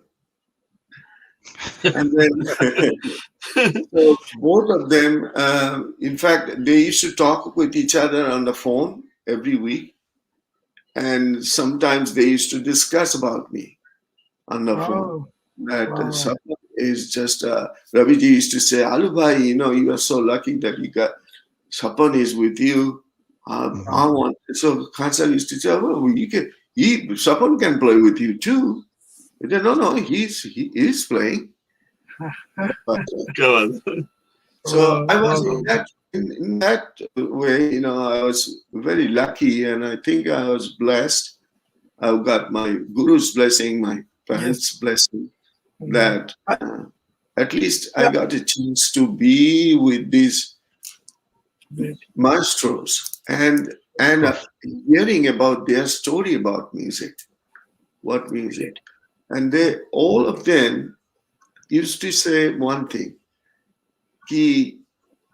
And then so both of them, in fact, they used to talk with each other on the phone every week. And sometimes they used to discuss about me on the phone. That Swapan is just, Rabiji used to say, Alu bhai, you are so lucky that you got Swapan is with you. So Kansa used to say, Swapan can play with you too. He said, no, he is playing. So I was in that way, I was very lucky, and I think I was blessed. I got my guru's blessing, my parents' blessing, that at least I got a chance to be with these maestros and hearing about their story about music, what music. And all of them used to say one thing, he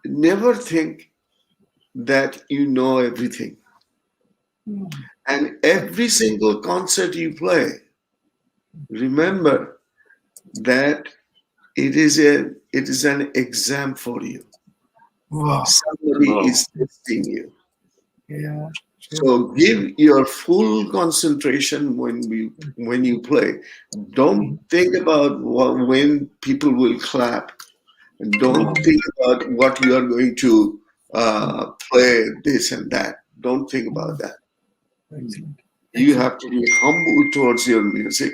never think that you know everything. And every single concert you play, remember that it is an exam for you. Wow. Somebody is testing you. Yeah. So give your full concentration when you play. Don't think about when people will clap. And don't think about what you are going to play this and that. Don't think about that. You have to be humble towards your music,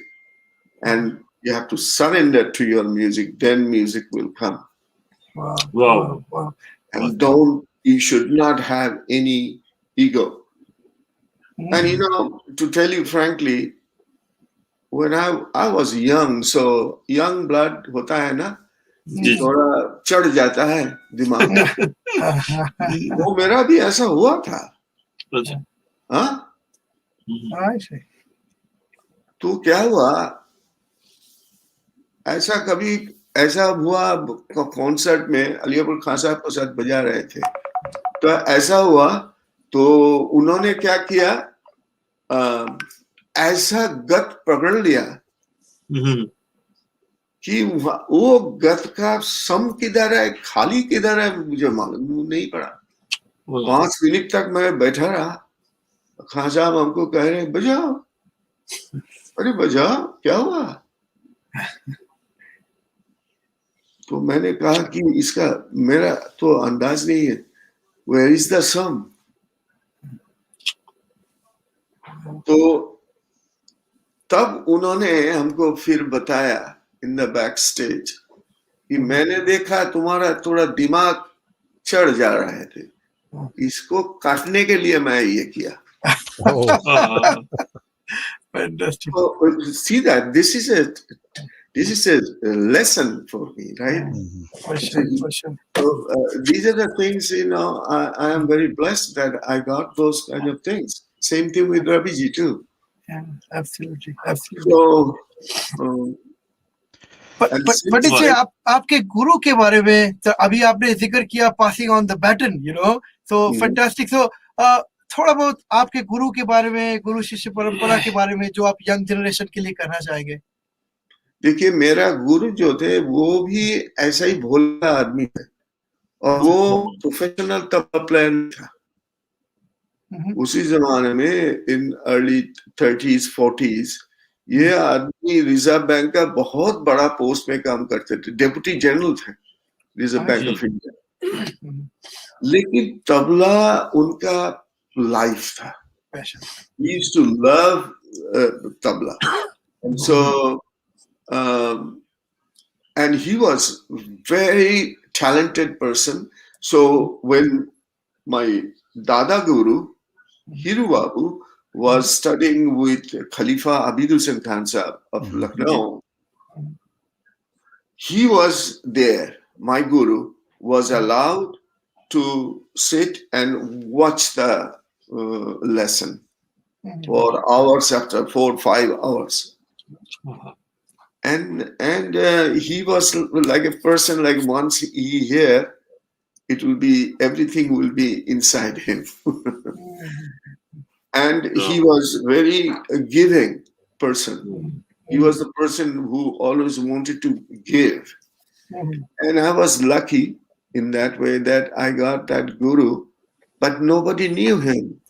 and you have to surrender to your music. Then music will come. Wow. And you should not have any ego. And to tell you frankly, when I was young, so young blood hota hai na, थोड़ा चढ़ जाता है दिमाग में. वो मेरा भी ऐसा हुआ था. हाँ? तो क्या हुआ, ऐसा हुआ कॉन्सर्ट में अली अकबर खान साहब के साथ बजा रहे थे, तो ऐसा हुआ, तो उन्होंने क्या किया, ऐसा गत पकड़ लिया कि वो गत का सम किधर है, खाली किधर है, मुझे मालूम नहीं पड़ा. 5 मिनट तक मैं बैठा रहा. खान साहब हमको कह रहे बजाओ. अरे बजाओ, क्या हुआ? तो मैंने कहा कि इसका मेरा तो अंदाज नहीं है. Where is the sum? तो तब उन्होंने हमको फिर बताया in the backstage कि मैंने देखा तुम्हारा थोड़ा दिमाग चढ़ जा रहे थे, इसको काटने के लिए मैं ये किया. Fantastic. So, see that this is a lesson for me, right? For sure. So, these are the things, I am very blessed that I got those kind of things. Same thing with Rabiji too. Yeah, absolutely. So, पंडित जी, आपके गुरु के बारे में तो अभी आपने जिक्र किया, passing on the baton, so fantastic. So थोड़ा बहुत आपके गुरु के बारे में, गुरु शिष्य परंपरा के बारे में जो आप यंग जनरेशन के लिए कहना चाहेंगे। देखिए, मेरा गुरु जो थे वो भी ऐसा ही भोला आदमी है और वो प्रोफेशनल तबला प्लेयर था। उसी जमाने में इन अर्ली 30s 40s ये आदमी रिजर्व बैंक का बहुत बड़ा पोस्ट में काम करते थे, डेप्यूटी जनरल थे रिजर्व बैंक ऑफ इंडिया। लेकिन तबला उनका लाइफ था। He used to love tabla. And so, and he was very talented person. So when my Dada Guru, Hiru Babu, was studying with Khalifa Abidul Singh Khan Sahab of Lucknow, he was there. My Guru was allowed to sit and watch the lesson for hours after 4 or 5 hours. And he was like a person, like once he here, it will be, everything will be inside him. And he was very giving person. He was the person who always wanted to give. And I was lucky in that way that I got that guru, but nobody knew him.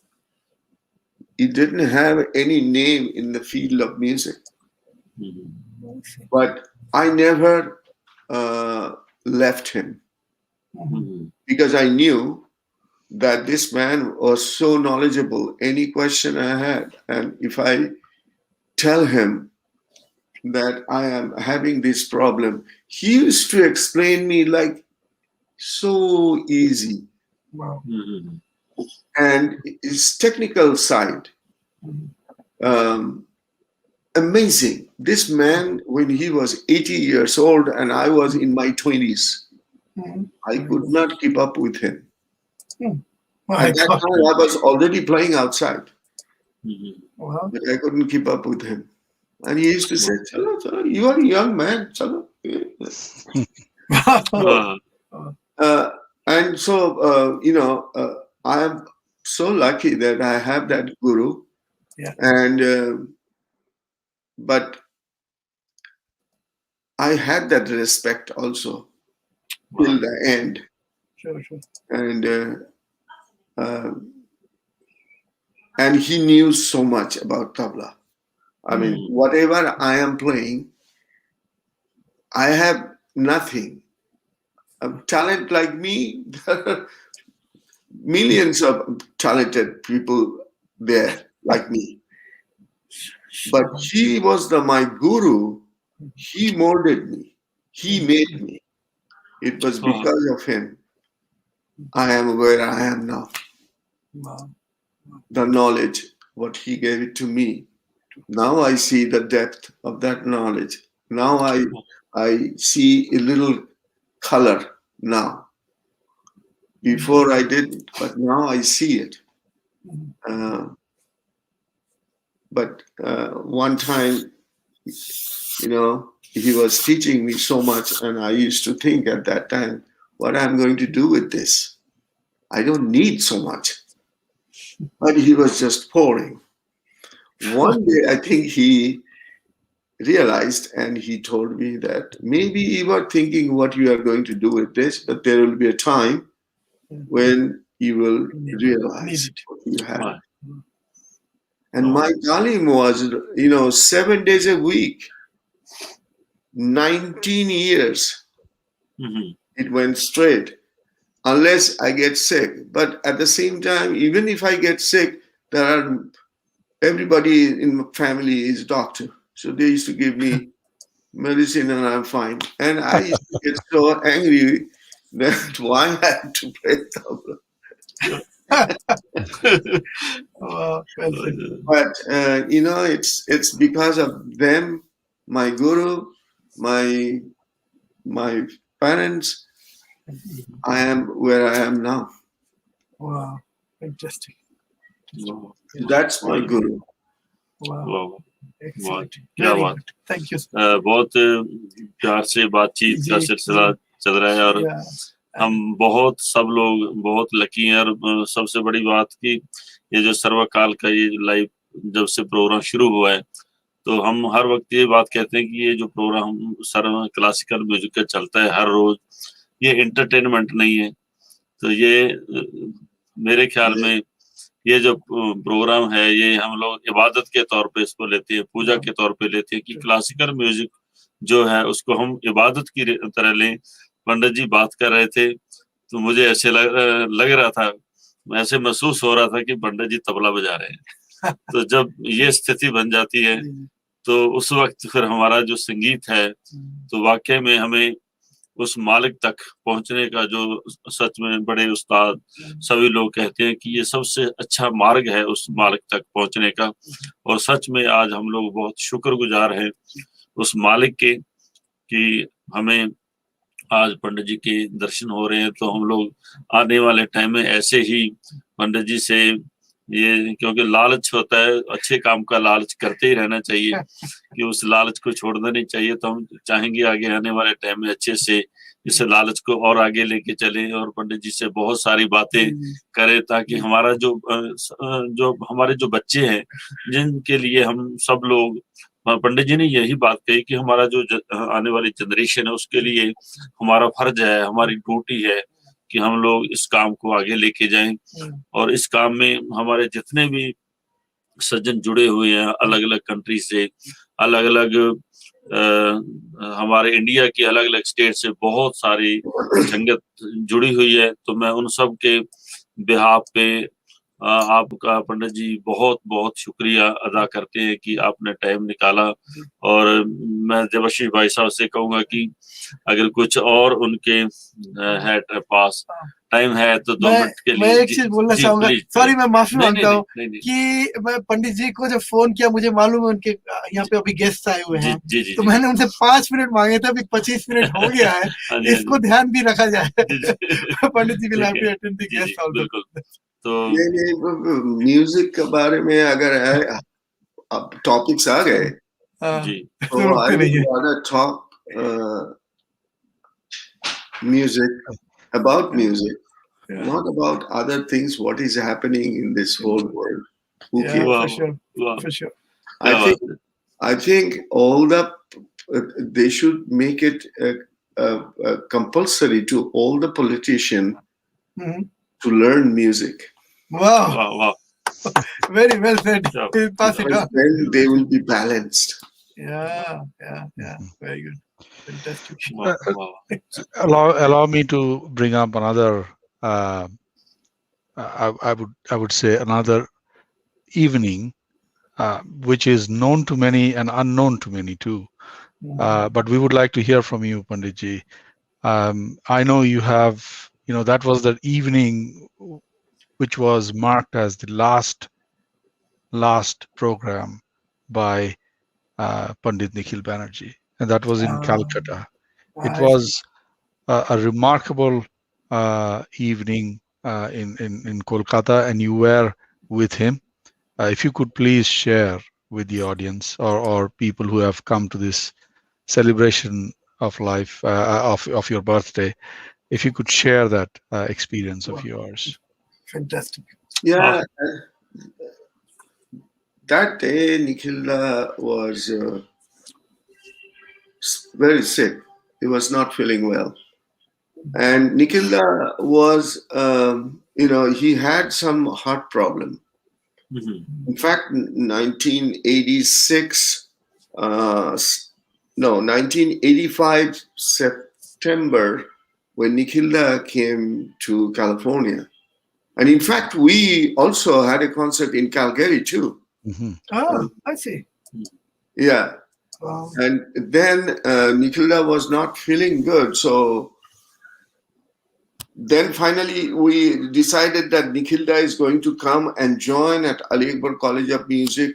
He didn't have any name in the field of music. But I never left him because I knew that this man was so knowledgeable. Any question I had, and if I tell him that I am having this problem, he used to explain me like so easy. Wow. And his technical side, amazing. This man, when he was 80 years old and I was in my 20s, I could not keep up with him. At that time, I was already playing outside, Wow. but I couldn't keep up with him. And he used to say, "Chalo, chalo, you are a young man, chalo." And so, I am so lucky that I have that guru. Yeah. And but I had that respect also till the end. Sure, sure. And he knew so much about tabla. I mean, whatever I am playing, I have nothing. A talent like me, millions of talented people there like me. But he was my guru. He molded me. He made me. It was because of him I am where I am now. Wow. The knowledge, what he gave it to me. Now I see the depth of that knowledge. Now I see a little color now. Before I didn't, but now I see it. But one time, he was teaching me so much, and I used to think at that time, what I'm going to do with this? I don't need so much. But he was just pouring. One day, I think he realized, and he told me that maybe you are thinking what you are going to do with this, but there will be a time when you will realize what you have. And my talim was, 7 days a week, 19 years. It went straight, unless I get sick. But at the same time, even if I get sick, everybody in my family is doctor. So they used to give me medicine and I'm fine. And I used to get so angry that why I had to play tabla. But it's because of them, my guru, my parents. I am where I am now. Wow, fantastic. That's my guru. Wow. Excellent. क्या बात। Thank you. बहुत प्यार से बातचीत का सिलसिला चल रहा है और हम बहुत सब लोग बहुत लकी हैं। और सबसे बड़ी बात कि ये जो सर्वकाल का ये लाइव जब से प्रोग्राम शुरू हुआ है, तो हम हर वक्त ये बात कहते हैं कि ये जो प्रोग्राम सर्व क्लासिकल म्यूजिक का चलता है हर रोज, ये एंटरटेनमेंट नहीं है। तो ये मेरे ख्याल में ये जो प्रोग्राम है, ये हम लोग इबादत के तौर पे इसको लेते हैं, पूजा के तौर पे लेते हैं कि क्लासिकल म्यूजिक जो है उसको हम इबादत की तरह लें। पंडित जी बात कर रहे थे तो मुझे ऐसे लग रहा था, ऐसे महसूस हो रहा था कि पंडित जी तबला बजा रहे हैं। तो जब ये स्थिति बन जाती है तो उस वक्त फिर हमारा जो संगीत है, तो वाकई में हमें उस मालिक तक पहुंचने का, जो सच में बड़े उस्ताद सभी लोग कहते हैं कि ये सबसे अच्छा मार्ग है उस मालिक तक पहुंचने का। और सच में आज हम लोग बहुत शुक्रगुजार हैं उस मालिक के कि हमें आज पंडित जी के दर्शन हो रहे हैं। तो हम लोग आने वाले टाइम में ऐसे ही पंडित जी से ये, क्योंकि लालच होता है, अच्छे काम का लालच करते ही रहना चाहिए कि उस लालच को छोड़ना नहीं चाहिए। तो हम चाहेंगे आगे आने वाले टाइम में अच्छे से इस लालच को और आगे लेके चलें और पंडित जी से बहुत सारी बातें करें, ताकि हमारा जो हमारे जो बच्चे हैं, जिनके लिए हम सब लोग, पंडित जी ने यही बात कही कि हमारा जो आने वाली जनरेशन है उसके लिए हमारा फर्ज है, हमारी ड्यूटी है कि हम लोग इस काम को आगे लेके जाएं। और इस काम में हमारे जितने भी सज्जन जुड़े हुए हैं अलग अलग कंट्री से, अलग अलग हमारे इंडिया की अलग अलग स्टेट से बहुत सारी संगत जुड़ी हुई है। तो मैं उन सब के बिहाफ पे आपका पंडित जी बहुत बहुत शुक्रिया अदा करते हैं कि आपने टाइम निकाला। और मैं देवाशीष भाई साहब से कहूंगा कि अगर कुछ और उनके है पास टाइम है तो 2 मिनट के लिए मैं एक चीज बोलना चाहूंगा। सॉरी, मैं माफी मांगता हूँ कि मैं पंडित जी को जब फोन किया, मुझे मालूम है उनके यहाँ पे अभी गेस्ट आए हुए हैं, तो मैंने उनसे 5 मिनट मांगे थे, अभी 25 मिनट हो गया है। इसको ध्यान भी रखा जाए। पंडित जी will have to attend the guest also. तो म्यूजिक के बारे में अगर है, अब टॉपिक्स आ गए तो I would rather talk music, about music, not about other things, what is happening in this whole world. Who cares? For sure. I think all they should make it compulsory to all the politicians to learn music. Wow. Very well said. Pass it on. Then they will be balanced. Yeah. Very good. Fantastic. Allow me to bring up another. I would say another evening, which is known to many and unknown to many too. But we would like to hear from you, Pandit ji. I know you have. That was the evening which was marked as the last program by Pandit Nikhil Banerjee. And that was in Calcutta. It was a remarkable evening in Kolkata, and you were with him. If you could please share with the audience or people who have come to this celebration of life, of your birthday, if you could share that experience of yours. Fantastic. Yeah. That day, Nikhilda was very sick. He was not feeling well. And Nikhilda was, he had some heart problem. In fact, 1985 September, when Nikhilda came to California. And in fact, we also had a concert in Calgary too. Oh, I see. Yeah. Wow. And then Nikhilda was not feeling good. So then finally we decided that Nikhilda is going to come and join at Ali Akbar College of Music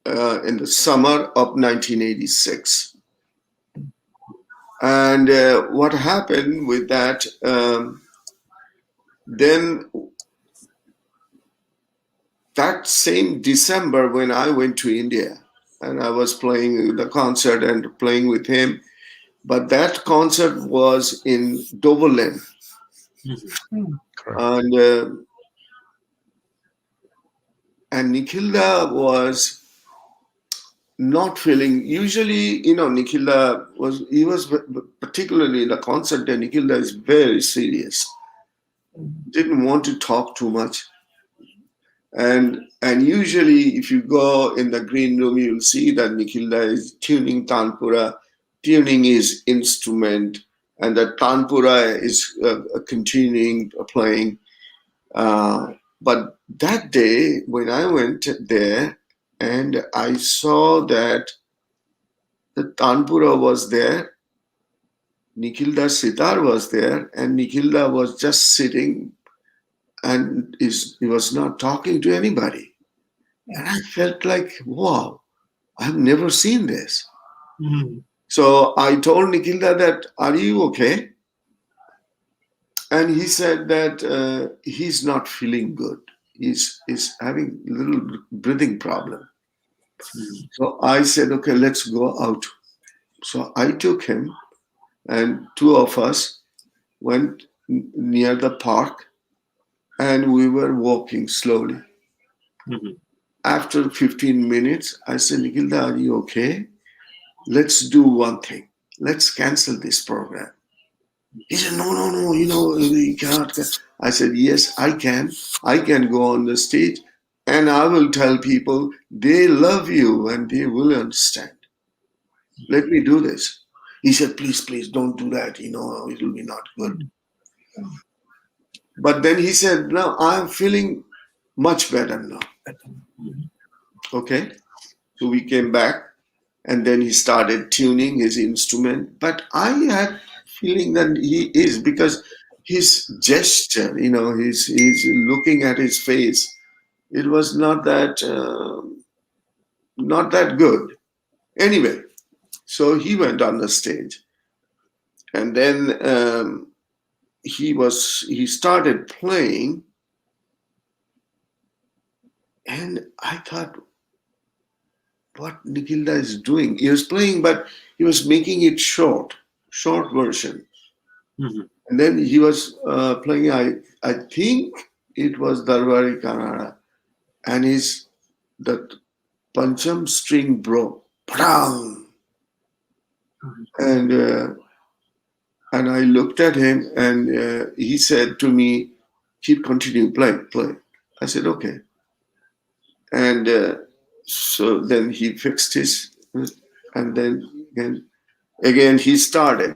in the summer of 1986. And what happened with that, then that same December when I went to India and I was playing the concert and playing with him, but that concert was in Doverland, And Nikhilda was not feeling. Usually, Nikhilda was particularly in the concert day. Nikhilda is very serious. Didn't want to talk too much. And usually, if you go in the green room, you'll see that Nikhilda is tuning Tanpura, tuning his instrument, and the Tanpura is continuing playing. But that day, when I went there, and I saw that the Tanpura was there, Nikhilda's sitar was there, and Nikhilda was just sitting, and he was not talking to anybody. And I felt like, wow, I've never seen this. So I told Nikhilda that, are you okay? And he said that he's not feeling good. He's having a little breathing problem. So I said, okay, let's go out. So I took him, and two of us went near the park, and we were walking slowly. After 15 minutes, I said, Nikhilda, are you okay? Let's do one thing. Let's cancel this program. He said, no, you cannot. I said, yes, I can. I can go on the stage and I will tell people they love you and they will understand. Let me do this. He said, please, don't do that. It will be not good. But then he said, no, I'm feeling much better now. Okay. So we came back, and then he started tuning his instrument. But I had feeling that he is, because his gesture, he's looking at his face. It was not that good. Anyway, so he went on the stage, and then he started playing, and I thought, what Nikhilda is doing? He was playing, but he was making it short version. And then he was playing, I think it was Darbari Kannada, and that Pancham string broke. Padang! And I looked at him, and he said to me, continue, play. I said, okay. And so then he fixed his, and then again he started.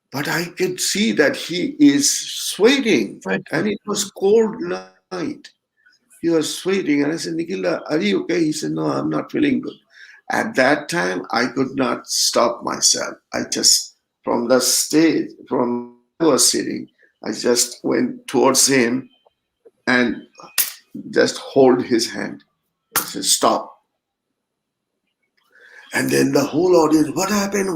But I could see that he is sweating, and it was cold night. He was sweating, and I said, Nikhilda, are you okay? He said, no, I'm not feeling good. At that time, I could not stop myself. I just, from the stage, from where I was sitting, I just went towards him and just hold his hand. I said, stop. And then the whole audience, what happened?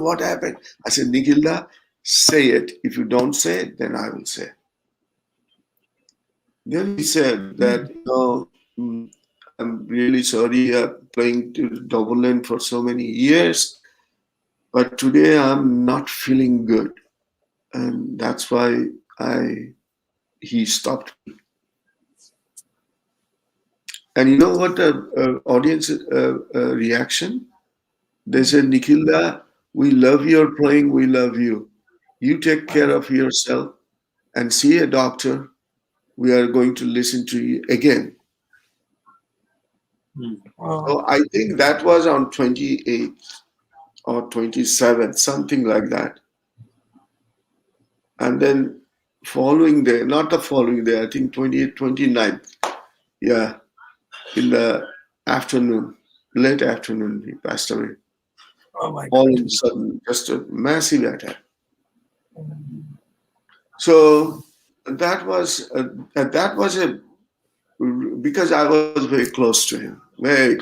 I said, Nikhilda, say it. If you don't say it, then I will say it. Then he said that, I'm really sorry, playing to Dublin for so many years, but today I'm not feeling good. And that's why he stopped me. And you know what the audience reaction? They said, Nikhilda, we love your playing, we love you. You take care of yourself and see a doctor. We are going to listen to you again. So I think that was on 28th or 27th, something like that. And then following day, not the following day, I think 28th, 29th. Yeah, in the afternoon, late afternoon, he passed away. Oh my God. All of a sudden, just a massive attack. So that was because I was very close to him. I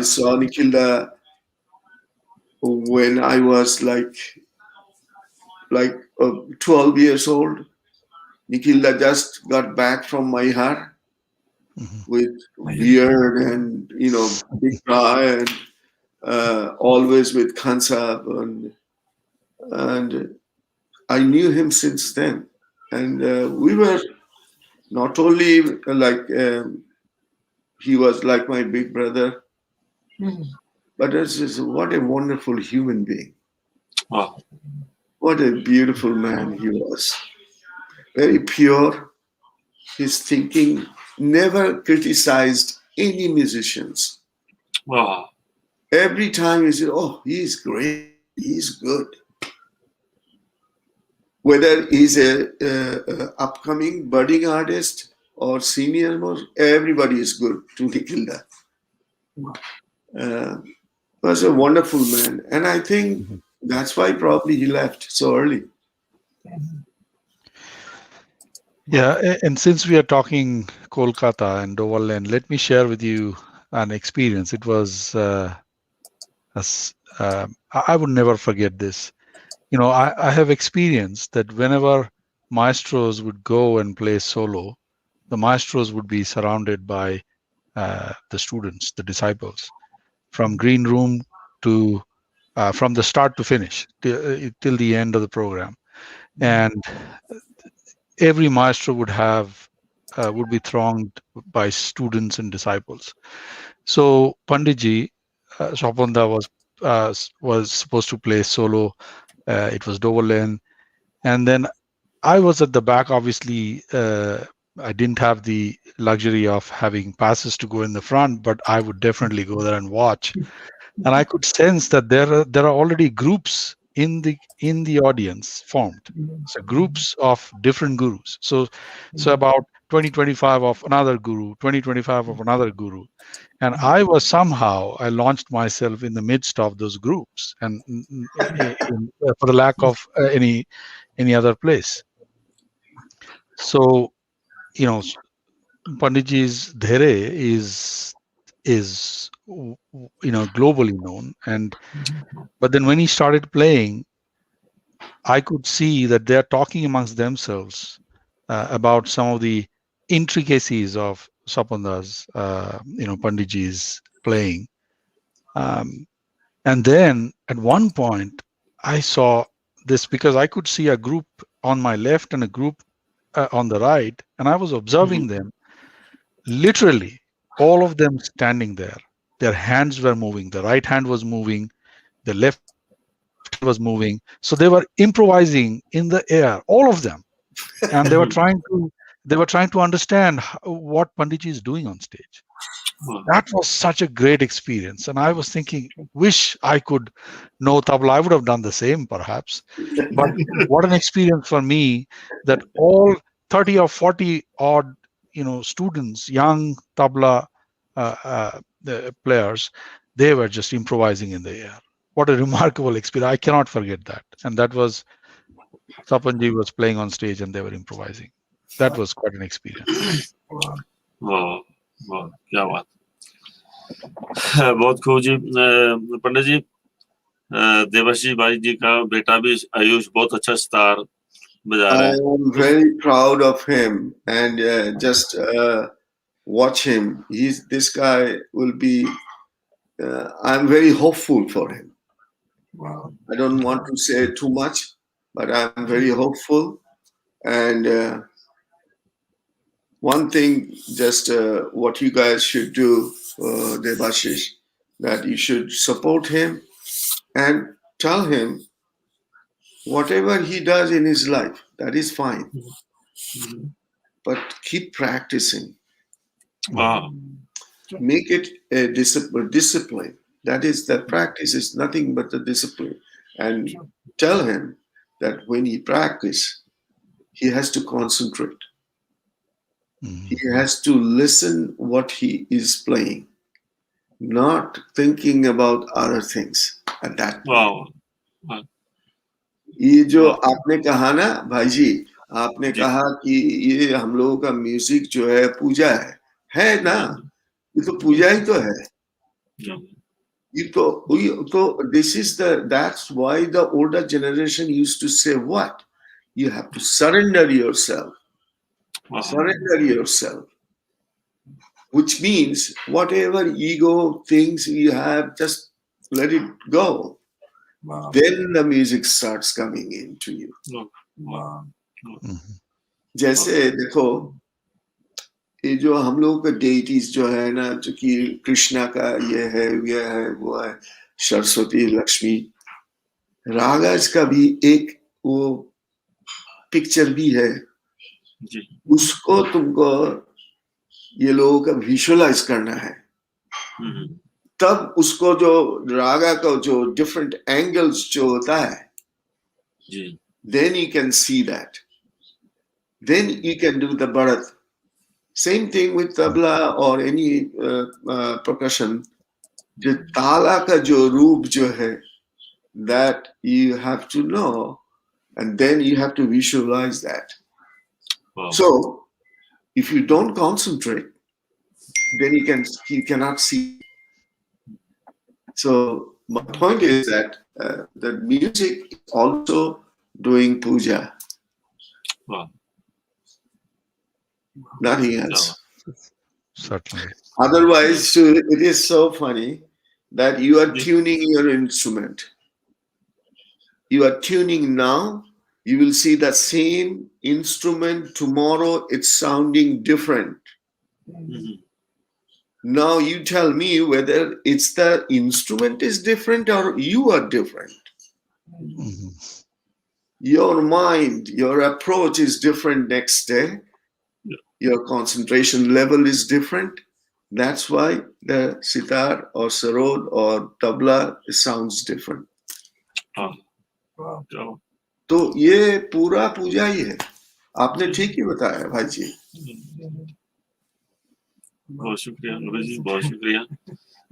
saw Nikhilda when I was like 12 years old. Nikhilda just got back from Maihar with beard and big guy, and always with khansab, and I knew him since then, and we were not only like he was like my big brother, but what a wonderful human being. Wow. What a beautiful man he was. Very pure. His thinking never criticized any musicians. Wow. Every time he said, "Oh, he's great. He's good." Whether he's a upcoming budding artist or senior most, everybody is good to Nikhilda. Was a wonderful man, and I think that's why probably he left so early. Yeah, and since we are talking Kolkata and Dover Lane, let me share with you an experience. It was, I would never forget this. You know, I have experienced that whenever maestros would go and play solo, the maestros would be surrounded by the students, the disciples, from green room to from the start to finish till the end of the program, and every maestro would be thronged by students and disciples. So Panditji, Swapanda was supposed to play solo. It was Doverlen, and then I was at the back. Obviously, I didn't have the luxury of having passes to go in the front, but I would definitely go there and watch. And I could sense that there are already groups in the audience formed. So groups of different gurus. So about 20-25 of another guru, 20-25 of another guru. And I launched myself in the midst of those groups, and for the lack of any other place. So, you know, Panditji's Dhere is globally known, but then when he started playing, I could see that they're talking amongst themselves about some of the intricacies of Swapanda's, Panditji's playing. And then at one point, I saw this because I could see a group on my left and a group on the right, and I was observing them. Literally, all of them standing there. Their hands were moving. The right hand was moving. The left was moving. So they were improvising in the air, all of them, and they were trying to understand what Panditji is doing on stage. That was such a great experience, and I was thinking, wish I could know tabla. I would have done the same, perhaps. But what an experience for me that all 30 or 40 odd, students, young tabla players, they were just improvising in the air. What a remarkable experience! I cannot forget that. And that was Swapanji was playing on stage, and they were improvising. That was quite an experience. वाह क्या बात, बहुत खूब जी। पंडित जी, देवाशी भाई जी का बेटा भी आयुष बहुत अच्छा सितार बजा रहा है। I am very proud of him, and just watch him. This guy will be. I'm very hopeful for him. Wow. I don't want to say too much, but I'm very hopeful. And one thing, just what you guys should do, Debashish, that you should support him and tell him whatever he does in his life, that is fine. But keep practicing. Wow. Make it a discipline. That is, that practice is nothing but the discipline. And tell him that when he practices, he has to concentrate. He has to listen what he is playing, not thinking about other things at that point. Wow. ये जो आपने कहा ना भाई जी, आपने कहा कि ये हम लोगों का म्यूजिक जो है पूजा है ना, ये तो पूजा ही तो है। That's why the older generation used to say what? You have to surrender yourself. Surrender yourself. Which means whatever ego things you have, just let it go. Then the music starts coming into you. जैसे देखो ये जो हम लोग का deities जो है ना, जो कि कृष्णा का ये है वो है, सरस्वती लक्ष्मी, रागाज का भी एक वो पिक्चर भी है जी। उसको तुमको ये लोगों का विजुअलाइज करना है, तब उसको जो रागा का जो डिफरेंट एंगल्स जो होता है जी, then you can see that, then you can do the bharat. Same thing with tabla or any percussion. जो ताला का जो रूप जो है, that you have to know and then you have to visualize that. wow. So if you don't concentrate, then you cannot see. So my point is that the music is also doing puja. Wow. Nothing else. Certainly. Otherwise, it is so funny that you are tuning your instrument. You are tuning now, you will see the same instrument tomorrow, it's sounding different. Now you tell me whether it's the instrument is different or you are different. Your mind, your approach is different next day. Your concentration level is different. That's why the sitar or sarod or tabla sounds different. तो ये पूरा पूजा ही है, आपने ठीक ही बताया भाई जी। बहुत शुक्रिया अनुराग जी, बहुत शुक्रिया।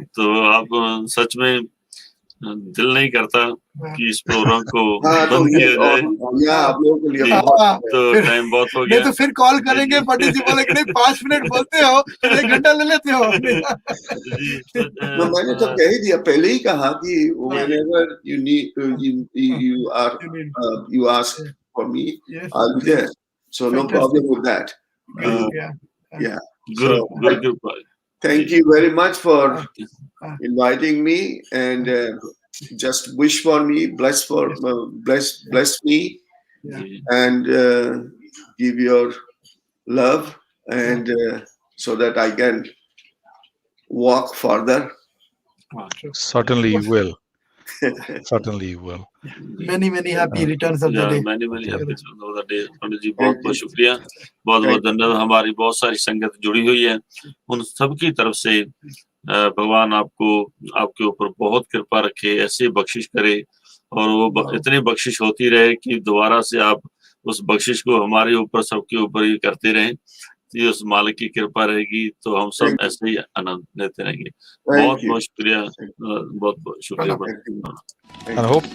तो आप सच में दिल नहीं करता कि इस प्रोग्राम को बंद किया जाए, आप लोगों के लिए तो टाइम बहुत हो गया। नहीं तो फिर कॉल करेंगे, पंडित जी बोले कि नहीं 5 मिनट बोलते हो तो 1 घंटा ले लेते हो। मैंने तो कह ही दिया, पहले ही कहा कि whenever you need you ask for me, I'll be there. So no problem with that. Yeah. So, thank you very much for inviting me and just wish for me, bless me, and give your love and so that I can walk further. Certainly you will. Certainly you will. Many happy returns of the day. Many happy returns of the day. पंडित जी बहुत बहुत शुक्रिया, बहुत बहुत धन्यवाद। हमारी बहुत सारी संगत जुड़ी हुई है, उन सबकी तरफ से भगवान आपको आपके ऊपर बहुत कृपा रखे, ऐसे बख्शिश करे और वो इतनी बख्शिश होती रहे कि दोबारा से आप उस बख्शिश को हमारे ऊपर सबके ऊपर ही करते रहें। ये उस मालिक की कृपा रहेगी तो हम सब ऐसे ही आनंद लेते रहेंगे। बहुत बहुत शुक्रिया, बहुत बहुत शुक्रिया। And I hope